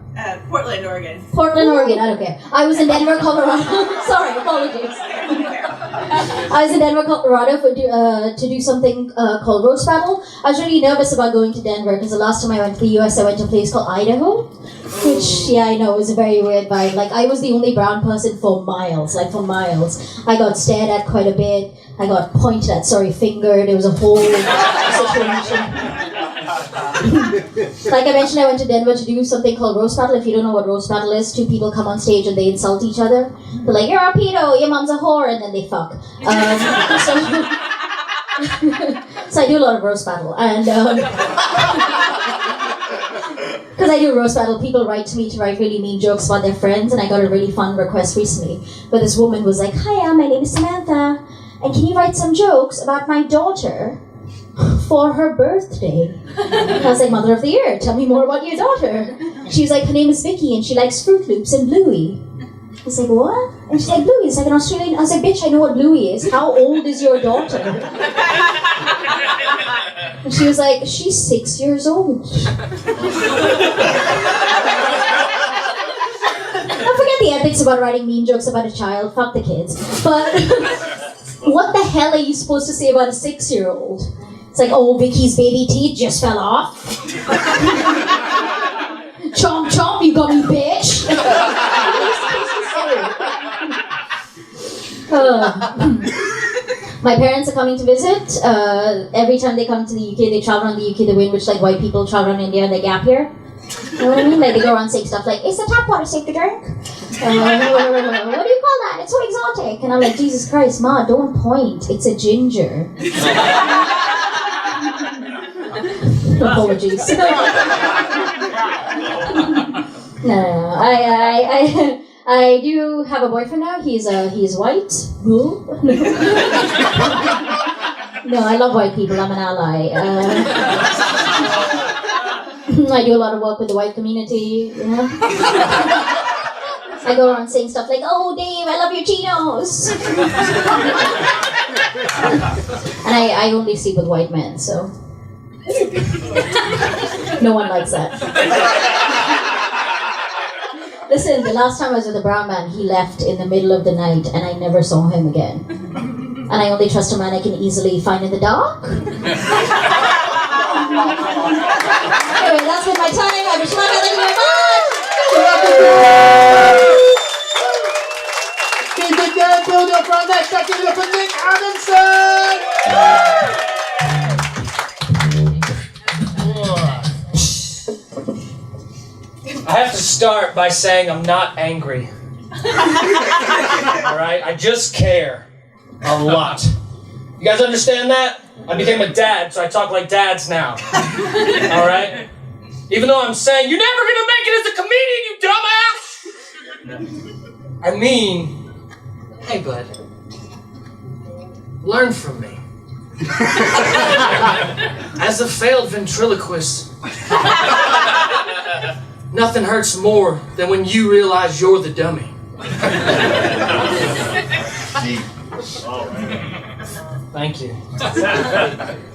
Speaker 7: Portland, Oregon.
Speaker 8: Portland, Oregon, I don't care. I was in Denver, Colorado. Sorry, apologies. I was in Denver, Colorado to do something called Roast Battle. I was really nervous about going to Denver because the last time I went to the US, I went to a place called Idaho, which, yeah, I know, is a very weird vibe. Like, I was the only brown person for miles, like for miles. I got stared at quite a bit. I got pointed at, fingered. It was a whole situation. Like I mentioned, I went to Denver to do something called Roast Battle. If you don't know what Roast Battle is, two people come on stage and they insult each other. They're like, you're a pedo, your mom's a whore, and then they fuck. So I do a lot of Roast Battle. And because I do Roast Battle, people write to me to write really mean jokes about their friends, and I got a really fun request recently where this woman was like, hiya, my name is Samantha, and can you write some jokes about my daughter for her birthday? And I was like, Mother of the Year, tell me more about your daughter. She was like, her name is Vicky and she likes Fruit Loops and Bluey. I was like, what? And she's like, Bluey is like an Australian. I was like, bitch, I know what Bluey is. How old is your daughter? And she was like, she's 6 years old. I forget the ethics about writing mean jokes about a child. Fuck the kids. But what the hell are you supposed to say about a 6-year-old? It's like, oh, Vicky's baby teeth just fell off. Chomp chomp, you got me, bitch. My parents are coming to visit. Every time they come to the UK, they travel around the UK the way in which like white people travel around India and they gap here. You know what I mean? Like they go around saying stuff like, is the tap water safe to drink? What do you call that? It's so exotic. And I'm like, Jesus Christ, Ma, don't point. It's a ginger. Apologies. No. I do have a boyfriend now. He's white. No, I love white people. I'm an ally. I do a lot of work with the white community. You know? I go around saying stuff like, "Oh, Dave, I love your Cheetos," and I only sleep with white men, so no one likes that. Listen, the last time I was with a brown man, he left in the middle of the night, and I never saw him again. And I only trust a man I can easily find in the dark. Anyway, that's been my time. I'm Shalaka. Thank you very much.
Speaker 2: Keep it going, build up right next. Give it up for Nick Adamson.
Speaker 9: I have to start by saying I'm not angry. Alright? I just care. A lot. You guys understand that? I became a dad, so I talk like dads now. Alright? Even though I'm saying, you're never gonna make it as a comedian, you dumbass! I mean, hey bud, learn from me. As a failed ventriloquist, nothing hurts more than when you realize you're the dummy. Thank you.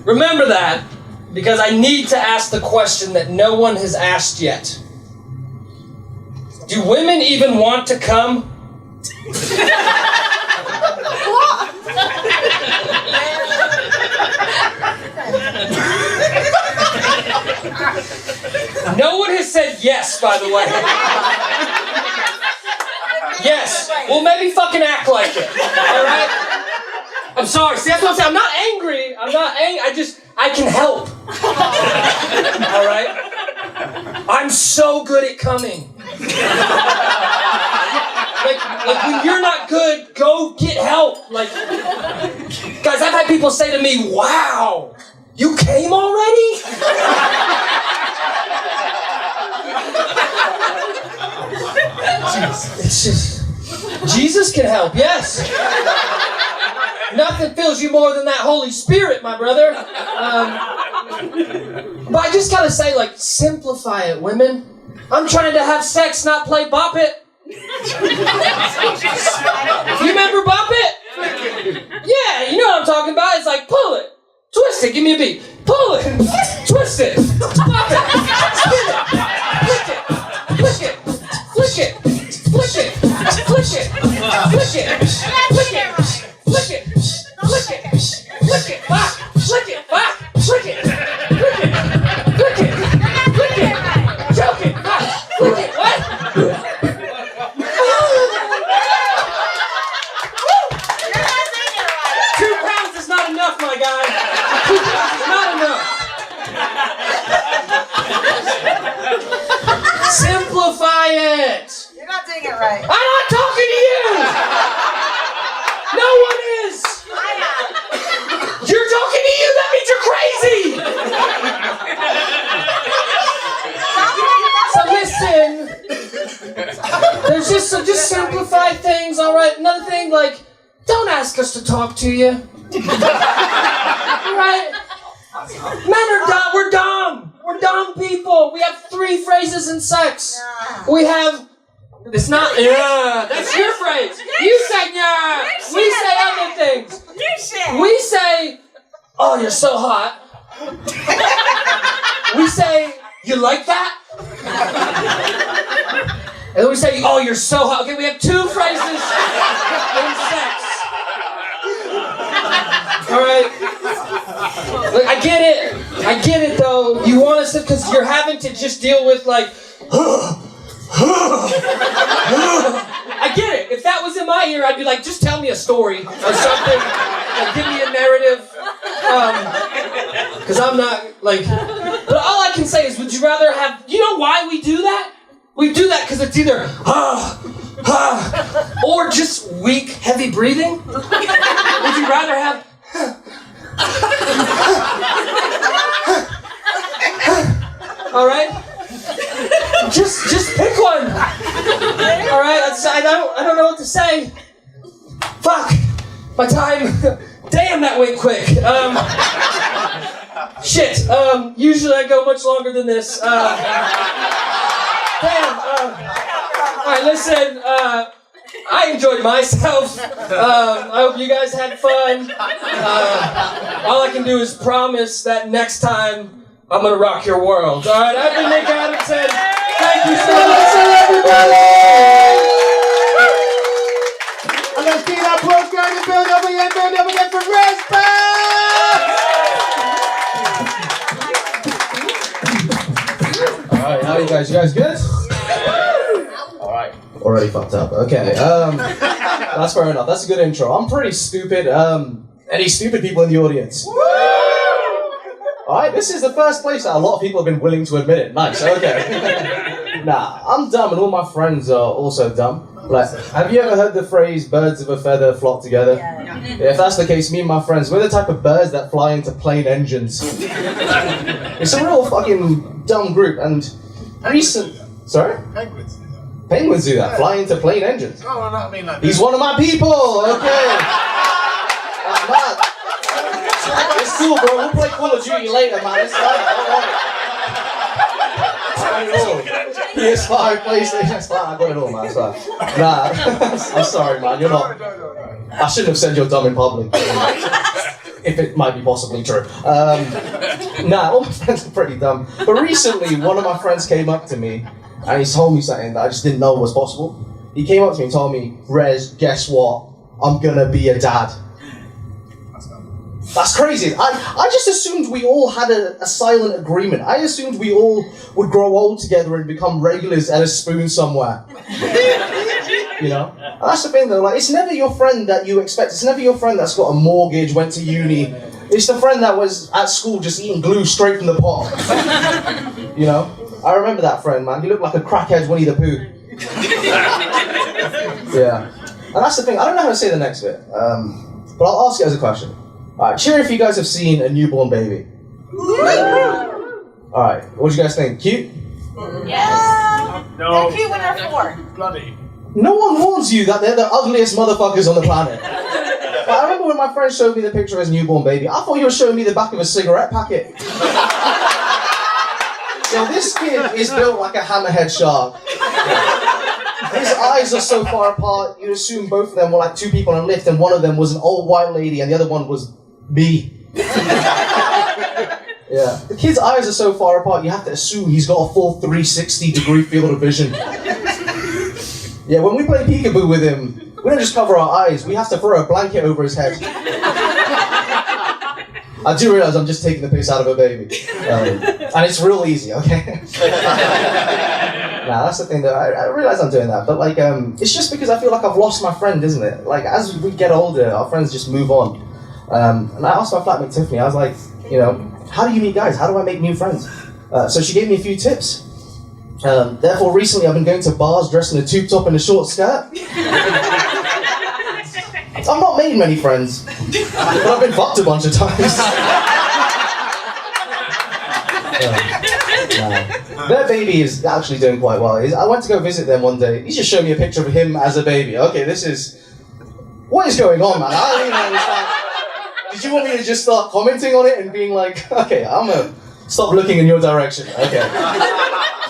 Speaker 9: Remember that, because I need to ask the question that no one has asked yet. Do women even want to come? No one has said yes, by the way. Yes. Well, maybe fucking act like it. Alright? I'm sorry. See, that's what I'm saying. I'm not angry. I can help. Alright? I'm so good at coming. Like when you're not good, go get help. Like, guys, I've had people say to me, wow, you came already? It's just, Jesus can help, yes. Nothing fills you more than that Holy Spirit, my brother. But I just gotta say, like, simplify it, women. I'm trying to have sex, not play Bop It. You remember Bop It? Yeah, you know what I'm talking about. It's like, pull it, twist it, give me a beat. Pull it, twist it, bop it, spin it, flick it, flick it, flick it, flick it, flick it, flick it, flick it, flick it, flick it, flick it, back, flick it, back, flick it, flick it, flick it, flick it, choke it, back, flick it, what? 2 pounds is not enough, my guy. 2 pounds is not enough. Simplify it.
Speaker 7: You're not doing it right.
Speaker 9: I'm not talking to you. No one is.
Speaker 7: I am.
Speaker 9: You're talking to you. That means you're crazy. So listen. There's just simplify things. All right. Another thing, like, don't ask us to talk to you. Right? Men are dumb. We're dumb. We're dumb people. We have 3 phrases in sex. We have. It's not. Yeah. That's your phrase. You say yeah. We say other things.
Speaker 7: You shit.
Speaker 9: We say, oh, you're so hot. We say, you like that? And then we say, oh, you're so hot. Okay, we have 2 phrases in sex. All right. Look, I get it. I get it, though. You want us to, because you're having to just deal with, like, I get it. If that was in my ear, I'd be like, just tell me a story or something. Like, give me a narrative. Because I'm not, like... But all I can say is, would you rather have... You know why we do that? We do that because it's either... or just weak, heavy breathing. Would you rather have... All right? Just pick one. All right? I don't know what to say. Fuck. My time. Damn, that went quick. Shit. Usually I go much longer than this. Damn. All right, listen. I enjoyed myself. I hope you guys had fun. All I can do is promise that next time I'm gonna rock your world. All right, I've been Nick Adamson. Thank you so much, everybody.
Speaker 2: And let's keep that applause going and build up again for Rez Bhatt!
Speaker 10: Alright, how are you guys? You guys good? Alright, already fucked up. Okay, that's fair enough. That's a good intro. I'm pretty stupid. Any stupid people in the audience? Alright, this is the first place that a lot of people have been willing to admit it. Nice, okay. Nah, I'm dumb and all my friends are also dumb. Like, have you ever heard the phrase, birds of a feather flock together? Yeah, if that's the case, me and my friends, we're the type of birds that fly into plane engines. It's a real fucking dumb group, and recent... Sorry?
Speaker 1: Penguins.
Speaker 10: Penguins do that, fly into plane engines.
Speaker 1: Oh, no, I mean like
Speaker 10: He's one of my people, okay. That's mad. It's cool, bro. We'll play Call of Duty later, man. It's fine. PS5, PlayStation, it's fine. I got it all, man. It's fine. Nah, I'm sorry, man. You're not. I shouldn't have said you're dumb in public. If it might be possibly true. Nah, all my friends are pretty dumb. But recently, one of my friends came up to me and he told me something that I just didn't know was possible. He came up to me and told me, Rez, guess what? I'm gonna be a dad. That's crazy. I just assumed we all had a silent agreement. I assumed we all would grow old together and become regulars at a spoon somewhere. You know? And that's the thing though, like, it's never your friend that you expect. It's never your friend that's got a mortgage, went to uni. It's the friend that was at school just eating glue straight from the pot. You know? I remember that friend, man. He looked like a crackhead Winnie the Pooh. Yeah. And that's the thing, I don't know how to say the next bit. But I'll ask it as a question. Alright, cheer if you guys have seen a newborn baby. Alright, what do you guys think? Cute?
Speaker 7: Yes.
Speaker 1: No.
Speaker 7: They're cute when they're 4.
Speaker 1: Bloody.
Speaker 10: No one warns you that they're the ugliest motherfuckers on the planet. But I remember when my friend showed me the picture of his newborn baby, I thought he was showing me the back of a cigarette packet. So this kid is built like a hammerhead shark. His eyes are so far apart, you'd assume both of them were like two people on a lift, and one of them was an old white lady and the other one was me. Yeah. The kid's eyes are so far apart, you have to assume he's got a full 360-degree field of vision. Yeah, when we play peekaboo with him, we don't just cover our eyes, we have to throw a blanket over his head. I do realise I'm just taking the piss out of a baby. And it's real easy, okay? Nah, that's the thing that I realise I'm doing that, but like, it's just because I feel like I've lost my friend, isn't it? Like, as we get older, our friends just move on. And I asked my flatmate Tiffany, I was like, you know, how do you meet guys? How do I make new friends? So she gave me a few tips. Therefore, recently I've been going to bars dressed in a tube top and a short skirt. I've not made many friends, but I've been fucked a bunch of times. Their baby is actually doing quite well. I went to go visit them one day. He just showed me a picture of him as a baby. Okay, what is going on, man? I don't even understand. Did you want me to just start commenting on it and being like, okay, I'm gonna stop looking in your direction. Okay.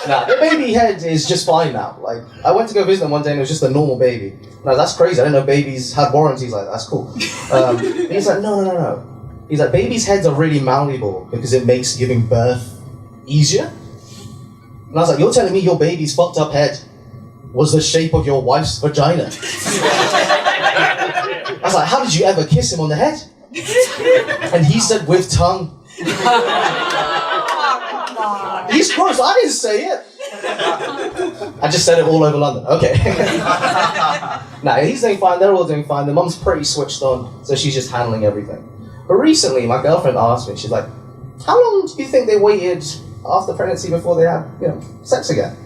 Speaker 10: Nah, their baby head is just fine now. Like, I went to go visit them one day and it was just a normal baby. No, that's crazy. I didn't know babies had warranties like that. That's cool. And he's like, no. He's like, babies' heads are really malleable because it makes giving birth easier. And I was like, you're telling me your baby's fucked up head was the shape of your wife's vagina? I was like, how did you ever kiss him on the head? And he said, with tongue. He's gross, I didn't say it. I just said it all over London, okay. Nah, he's doing fine, they're all doing fine. The mum's pretty switched on, so she's just handling everything. But recently, my girlfriend asked me, she's like, how long do you think they waited after pregnancy before they had, sex again?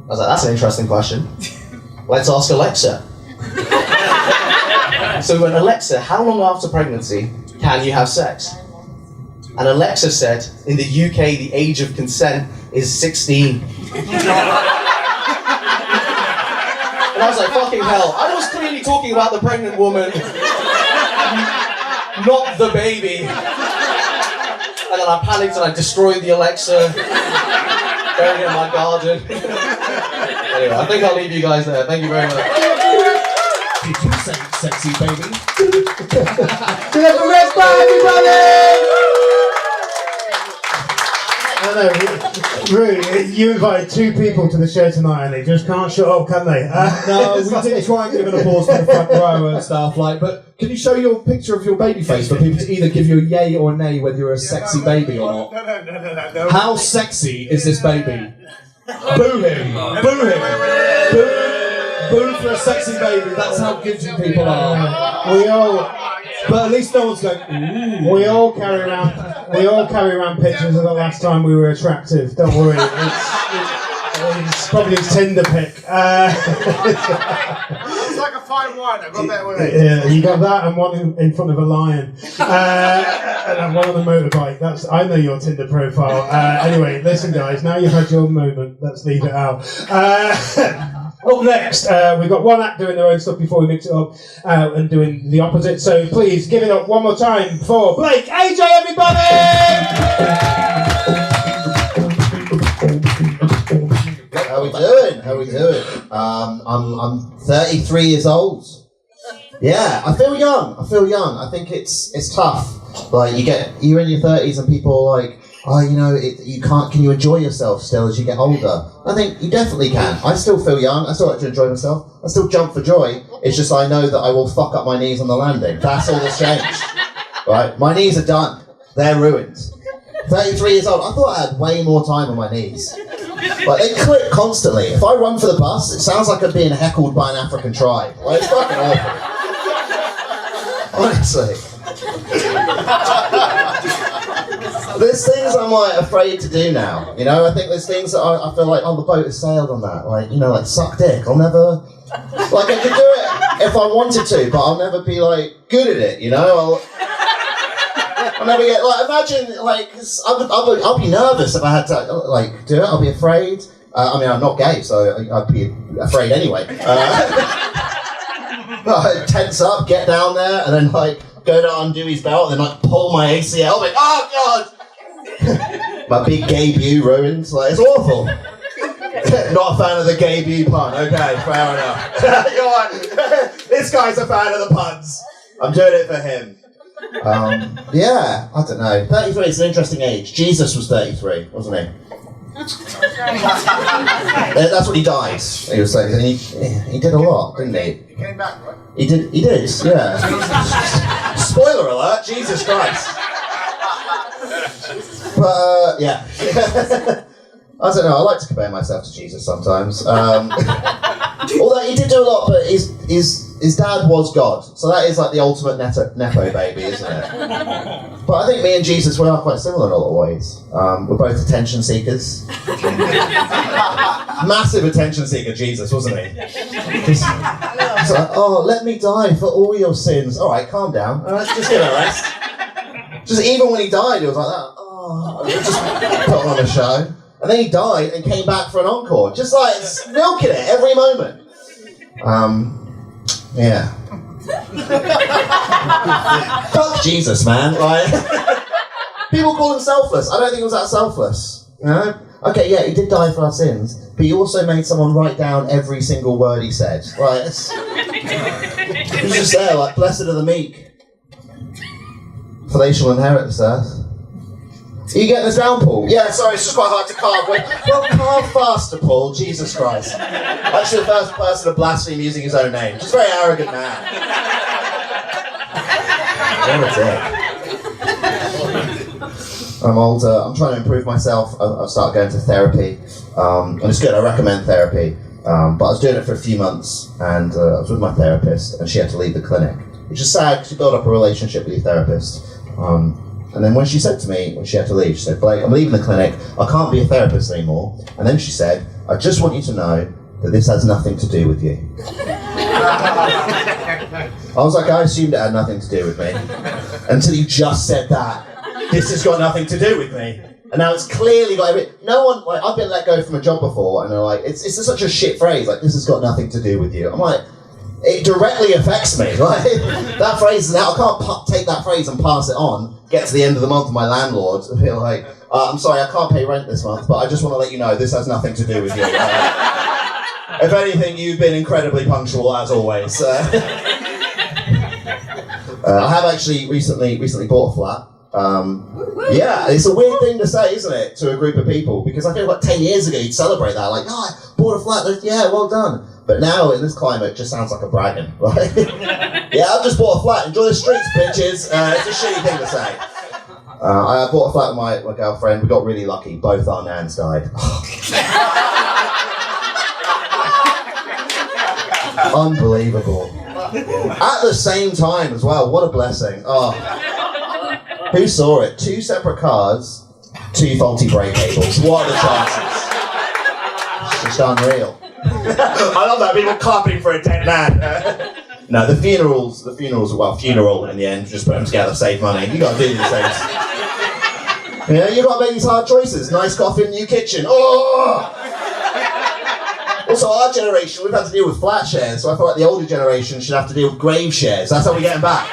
Speaker 10: I was like, that's an interesting question. Let's ask Alexa. So we went, Alexa, how long after pregnancy can you have sex? And Alexa said, in the UK, the age of consent is 16. And I was like, fucking hell. I was clearly talking about the pregnant woman, not the baby. And then I panicked and I destroyed the Alexa, buried it in my garden. Anyway, I think I'll leave you guys there. Thank you very much.
Speaker 3: Did you say sexy baby?
Speaker 2: Do that for Rez Bhatt, everybody! I know, really, you invited two people to the show tonight and they just can't shut up, can they?
Speaker 3: No, we did try and give an applause for the front row and stuff, but can you show your picture of your baby face for people to either give you a yay or a nay whether you're a sexy baby or not?
Speaker 2: No.
Speaker 3: How sexy is this baby? Boo him! Boo him! Boo for a sexy baby, that's how good you people are. But at least no one's going, ooh.
Speaker 2: We all carry around pictures of the last time we were attractive. Don't worry, it's probably a Tinder pic.
Speaker 1: It's like a fine wine. I got that one.
Speaker 2: Yeah, you got that and one in front of a lion, and one on a motorbike. I know your Tinder profile. Anyway, listen, guys. Now you've had your moment. Let's leave it out. Up next, we've got one act doing their own stuff before we mix it up and doing the opposite. So please give it up one more time for Blake, AJ, everybody!
Speaker 11: How we doing? I'm 33 years old. Yeah, I feel young. I think it's tough. Like you're in your 30s and people are like, oh, can you enjoy yourself still as you get older? I think you definitely can. I still feel young. I still like to enjoy myself. I still jump for joy. It's just I know that I will fuck up my knees on the landing. That's all that's changed. Right? My knees are done. They're ruined. 33 years old. I thought I had way more time on my knees. Like, they click constantly. If I run for the bus, it sounds like I'm being heckled by an African tribe. Like, it's fucking awful. Honestly. There's things I'm like afraid to do now. I think there's things that I feel like, the boat has sailed on that. Like, like suck dick. I'll never, like I could do it if I wanted to, but I'll never be like good at it. I'll never get imagine I'll be nervous if I had to do it. I'll be afraid. I'm not gay, so I'd be afraid anyway. tense up, get down there, and then like go to undo his belt, and then like pull my ACL. I'm like, oh god! My big debut ruined. Like, it's awful. Not a fan of the debut pun. Okay, fair enough. You're like, this guy's a fan of the puns. I'm doing it for him. Yeah, I don't know. 33 is an interesting age. Jesus was 33, wasn't he? That's when he died. He was like, he did a lot, didn't he?
Speaker 1: He came back, right?
Speaker 11: He did, yeah. Spoiler alert, Jesus Christ. But, yeah. I don't know, I like to compare myself to Jesus sometimes. Although he did do a lot, but his dad was God. So that is like the ultimate nepo baby, isn't it? But I think me and Jesus, we are quite similar in a lot of ways. We're both attention seekers. Massive attention seeker, Jesus, wasn't he? He's like, oh, let me die for all your sins. All right, calm down. Let's just give it a rest. Just even when he died, he was like that. Oh, just put on a show. And then he died and came back for an encore. Just like milking it every moment. Yeah. Fuck Jesus, man. Like, people call him selfless. I don't think he was that selfless. You know? Okay, yeah, he did die for our sins, but he also made someone write down every single word he said. Like, he was just there, like, blessed are the meek, for they shall inherit this earth. Are you getting this down, Paul? Yeah, sorry, it's just quite hard to carve. Well, carve faster, Paul. Jesus Christ. Actually, the first person to blaspheme using his own name. Just a very arrogant man. What a dick. I'm older. I'm trying to improve myself. I've started going to therapy. And it's good. I recommend therapy. But I was doing it for a few months, and I was with my therapist, and she had to leave the clinic. Which is sad, because you build up a relationship with your therapist. And then when she said to me, when she had to leave, she said, Blake, I'm leaving the clinic, I can't be a therapist anymore. And then she said, I just want you to know that this has nothing to do with you. I was like, I assumed it had nothing to do with me. Until you just said that, this has got nothing to do with me. And now it's clearly got no one, like, I've been let go from a job before, and they're like, it's such a shit phrase, like, this has got nothing to do with you. I'm like, it directly affects me. Like, that phrase is out. I can't take that phrase and pass it on, get to the end of the month with my landlord and feel like, I'm sorry, I can't pay rent this month, but I just want to let you know this has nothing to do with you. If anything, you've been incredibly punctual, as always. I have actually recently bought a flat. Yeah, it's a weird thing to say, isn't it, to a group of people? Because I feel like 10 years ago you'd celebrate that, like, I bought a flat, yeah, well done. But now, in this climate, it just sounds like a bragging, right? Yeah, I've just bought a flat, enjoy the streets, bitches. It's a shitty thing to say. I bought a flat with my girlfriend, we got really lucky, both our nans died. Unbelievable. At the same time as well, what a blessing. Oh. Who saw it? 2 separate cars, 2 faulty brake cables. What are the chances? It's just unreal. I love that, people clapping for a dead man. No, the funerals, funeral in the end, just put them together, save money. You gotta do these things. Yeah, you gotta make these hard choices. Nice coffin, new kitchen. Oh! Also, our generation, we've had to deal with flat shares, so I feel like the older generation should have to deal with grave shares. That's how we get them back.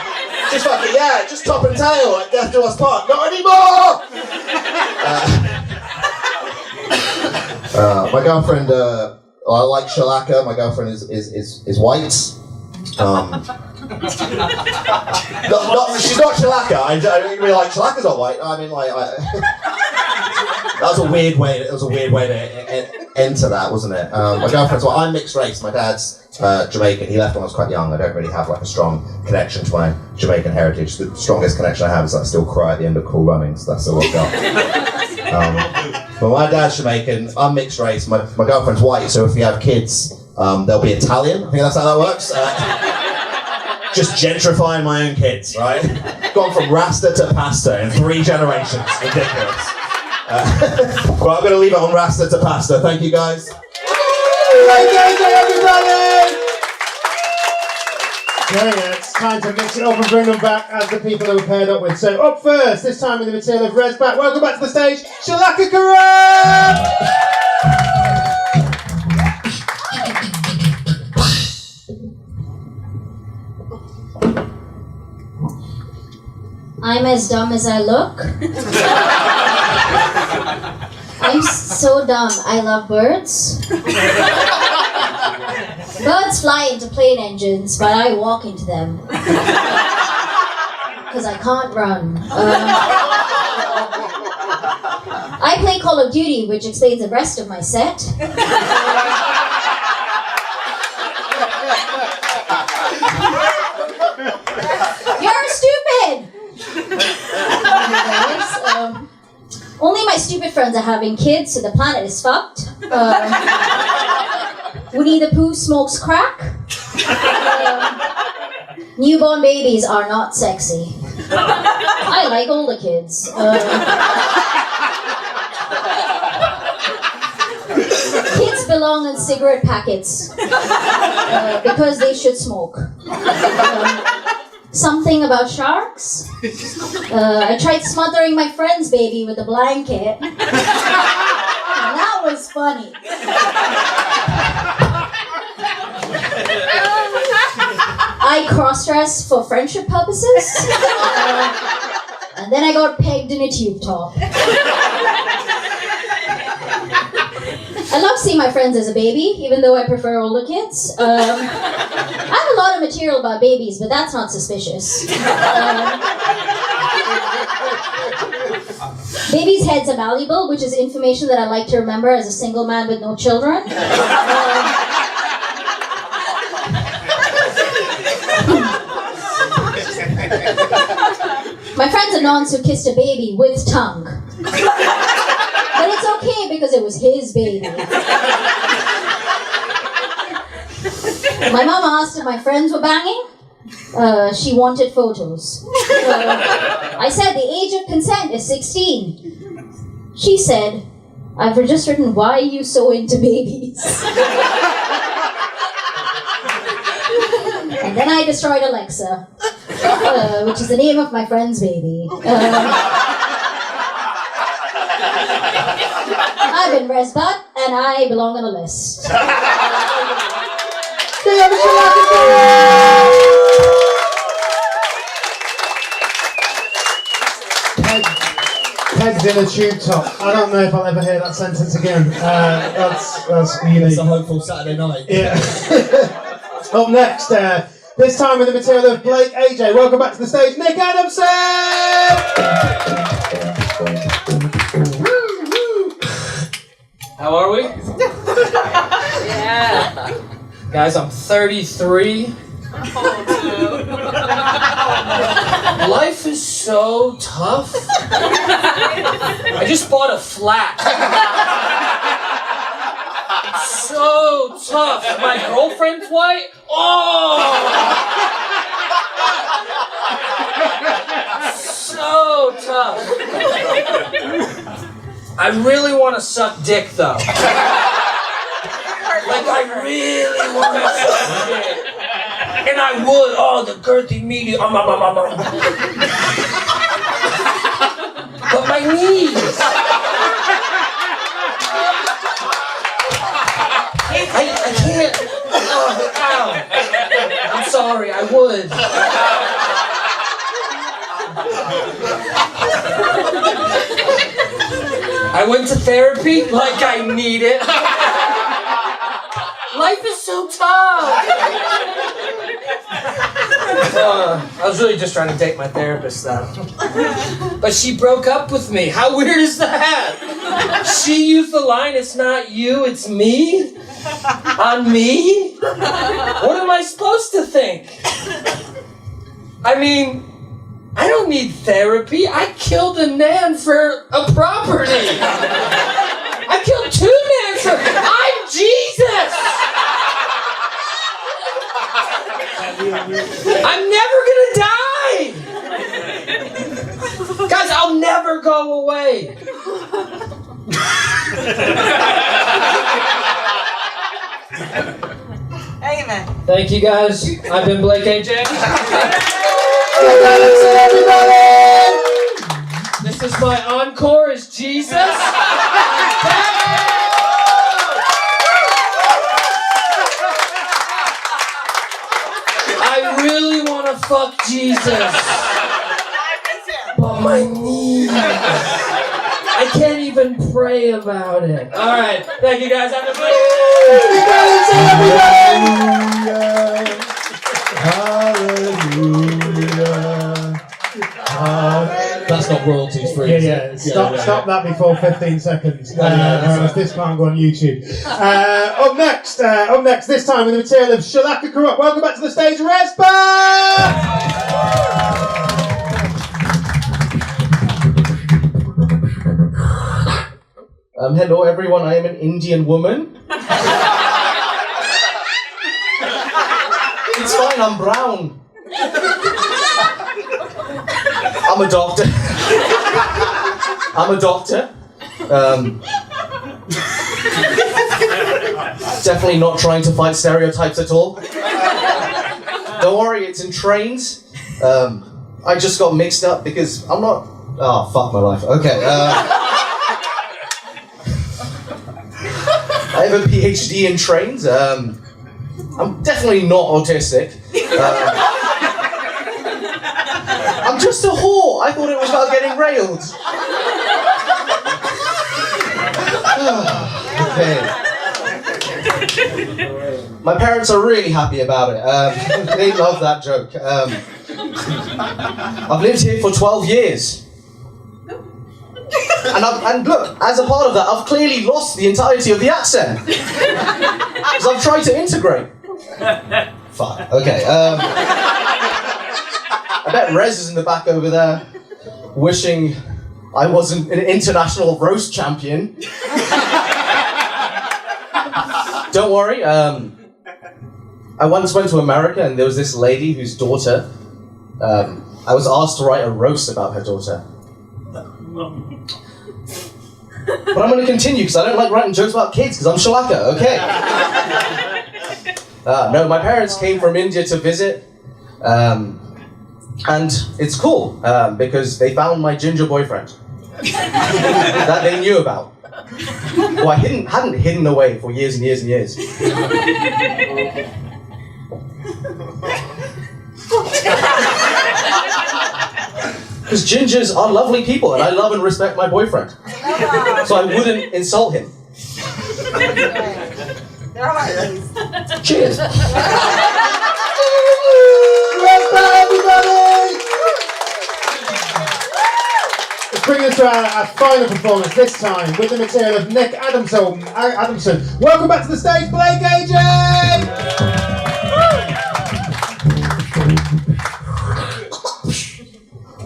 Speaker 11: Just fucking, yeah, just top and tail, like death do us part. Not anymore! My girlfriend, I like Shalaka. My girlfriend is white. She's not Shalaka. I don't really like Shalaka's not white. I mean, like, that was a weird way. It was a weird way to enter that, wasn't it? My girlfriend's white. I'm mixed race. My dad's Jamaican. He left when I was quite young. I don't really have like a strong connection to my Jamaican heritage. The strongest connection I have is that I still cry at the end of Cool Runnings. So that's all I've got. But my dad's Jamaican, I'm mixed race, my girlfriend's white, so if we have kids, they'll be Italian. I think that's how that works. Just gentrifying my own kids, right? Gone from Rasta to pasta in 3 generations. Ridiculous. Well, I'm going to leave it on Rasta to pasta. Thank you, guys. Thank you, everybody!
Speaker 2: Yeah, it's time to mix it up and bring them back as the people who we're paired up with. So up first, this time with the material of Rez Bhatt. Welcome back to the stage, Shalaka Kurup!
Speaker 8: I'm as dumb as I look. I'm so dumb. I love birds. Birds fly into plane engines, but I walk into them. Because I can't run. I play Call of Duty, which explains the rest of my set. You're stupid! Anyways, only my stupid friends are having kids, so the planet is fucked. Winnie the Pooh smokes crack. Newborn babies are not sexy. I like older kids. Kids belong in cigarette packets because they should smoke. Something about sharks. I tried smothering my friend's baby with a blanket. And that was funny. I cross-dress for friendship purposes. And then I got pegged in a tube top. I love seeing my friends as a baby, even though I prefer older kids. I have a lot of material about babies, but that's not suspicious. Babies' heads are malleable, which is information that I like to remember as a single man with no children. My friend's a nonce who kissed a baby with tongue. But it's okay because it was his baby. My mom asked if my friends were banging. She wanted photos. I said the age of consent is 16. She said, I've just written, why are you so into babies? And then I destroyed Alexa, which is the name of my friend's baby. I've been Rez Bhatt, and I belong on a list.
Speaker 2: Pegged in a tube top. I don't know if I'll ever hear that sentence again. That's unique.
Speaker 3: It's a hopeful Saturday night.
Speaker 2: Yeah. Up next, this time with the material of Blake AJ. Welcome back to the stage, Nick Adamson!
Speaker 9: How are we? Yeah. Guys, I'm 33. Life is so tough. I just bought a flat. So tough. My girlfriend's white. Oh! So tough. I really want to suck dick, though. Like, I really want to suck dick. And I would. Oh, the girthy meaty. But my knees. I can't. Oh, ow. I'm sorry, I would. I went to therapy like I need it. Life is so tough. I was really just trying to date my therapist, though. But she broke up with me. How weird is that? She used the line, it's not you, it's me? On me? What am I supposed to think? I mean, I don't need therapy. I killed a nan for a property. I killed 2 nans for... I'm Jesus! I'm never gonna die! Guys, I'll never go away.
Speaker 7: Amen.
Speaker 9: Thank you, guys. I've been Blake AJ. This is my encore as Jesus. I really want to fuck Jesus. my knees. I can't even pray about it.
Speaker 6: All right. Thank you guys. Have a great
Speaker 3: That's not royalties free.
Speaker 2: Yeah. Stop that before 15 seconds. This can't go on YouTube. Up next, this time with the material of Shalaka Kurup. Welcome back to the stage, Rez Bhatt!
Speaker 10: Hello everyone, I am an Indian woman. It's fine, I'm brown. I'm a doctor. Definitely not trying to fight stereotypes at all. Don't worry, it's in trains. I just got mixed up because I'm not... Oh, fuck my life. Okay. I have a PhD in trains. I'm definitely not autistic. I'm just a whore. I thought it was about getting railed. Okay. My parents are really happy about it. They love that joke. I've lived here for 12 years. And look, as a part of that, I've clearly lost the entirety of the accent. Because I've tried to integrate. Fuck. Okay. I bet Rez is in the back over there, wishing I wasn't an international roast champion. Don't worry. I once went to America and there was this lady whose daughter. I was asked to write a roast about her daughter. But I'm going to continue because I don't like writing jokes about kids because I'm Shalaka, okay? No, my parents came from India to visit, and it's cool because they found my ginger boyfriend that they knew about, who I hadn't hidden away for years and years and years. Because gingers are lovely people, and I love and respect my boyfriend. So I wouldn't insult him. Cheers.
Speaker 2: Let's bring us to our final performance, this time with the material of Nick Adamson. Welcome back to the stage, Blake Agent!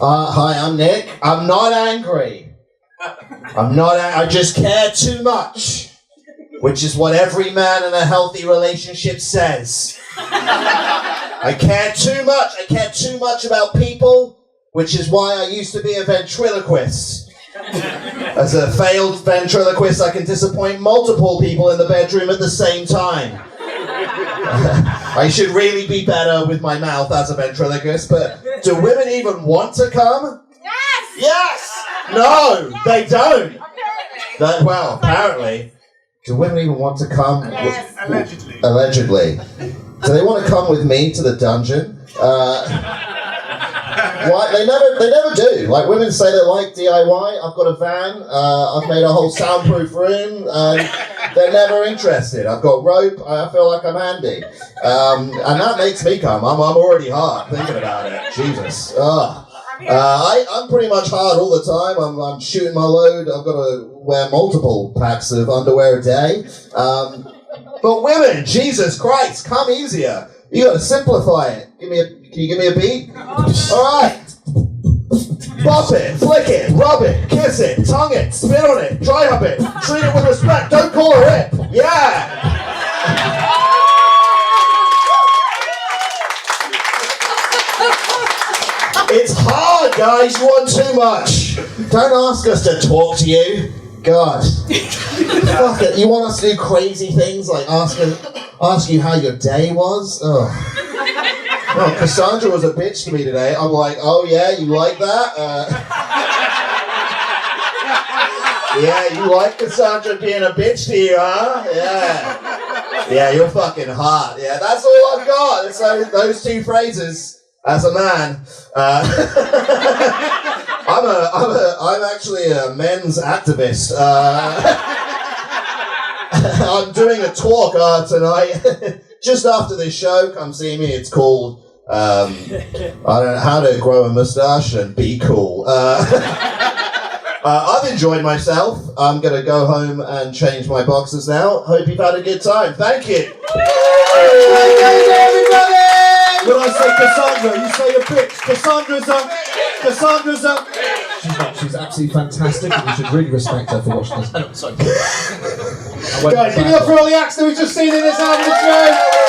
Speaker 11: Hi, I'm Nick. I'm not angry. I just care too much. Which is what every man in a healthy relationship says. I care too much. I care too much about people, which is why I used to be a ventriloquist. As a failed ventriloquist, I can disappoint multiple people in the bedroom at the same time. I should really be better with my mouth as a ventriloquist, but do women even want to come?
Speaker 7: Yes!
Speaker 11: Yes! No, they don't. Well, apparently. Do women even want to come?
Speaker 7: Yes.
Speaker 11: Allegedly. Do they want to come with me to the dungeon? Why? They never do. Like, women say they like DIY. I've got a van. I've made a whole soundproof room. They're never interested. I've got rope. I feel like I'm handy. And that makes me come. I'm already hard thinking about it. Jesus. I'm pretty much hard all the time. I'm shooting my load. I've got to wear multiple packs of underwear a day. But women, Jesus Christ, come easier. You got to simplify it. Can you give me a beat? All right. Bop it, flick it, rub it, kiss it, tongue it, spit on it, dry up it, treat it with respect, don't call her it. Yeah. It's hard, guys. You want too much. Don't ask us to talk to you. God. Fuck it. You want us to do crazy things like ask you how your day was? Oh, Cassandra was a bitch to me today. I'm like, oh yeah, you like that? Yeah, you like Cassandra being a bitch to you, huh? Yeah. Yeah, you're fucking hot. Yeah, that's all I've got. It's those two phrases. As a man, I'm actually a men's activist. I'm doing a talk tonight. Just after this show, come see me. It's called I don't know how to grow a mustache and be cool. I've enjoyed myself. I'm gonna go home and change my boxes now. Hope you've had a good time. Thank you. Everybody.
Speaker 3: When I say Cassandra, you say a bitch. Cassandra's up. She's not. She's absolutely fantastic, and you should really respect her for watching this.
Speaker 2: Guys, give it up for all the acts that we've just seen in this half of the show.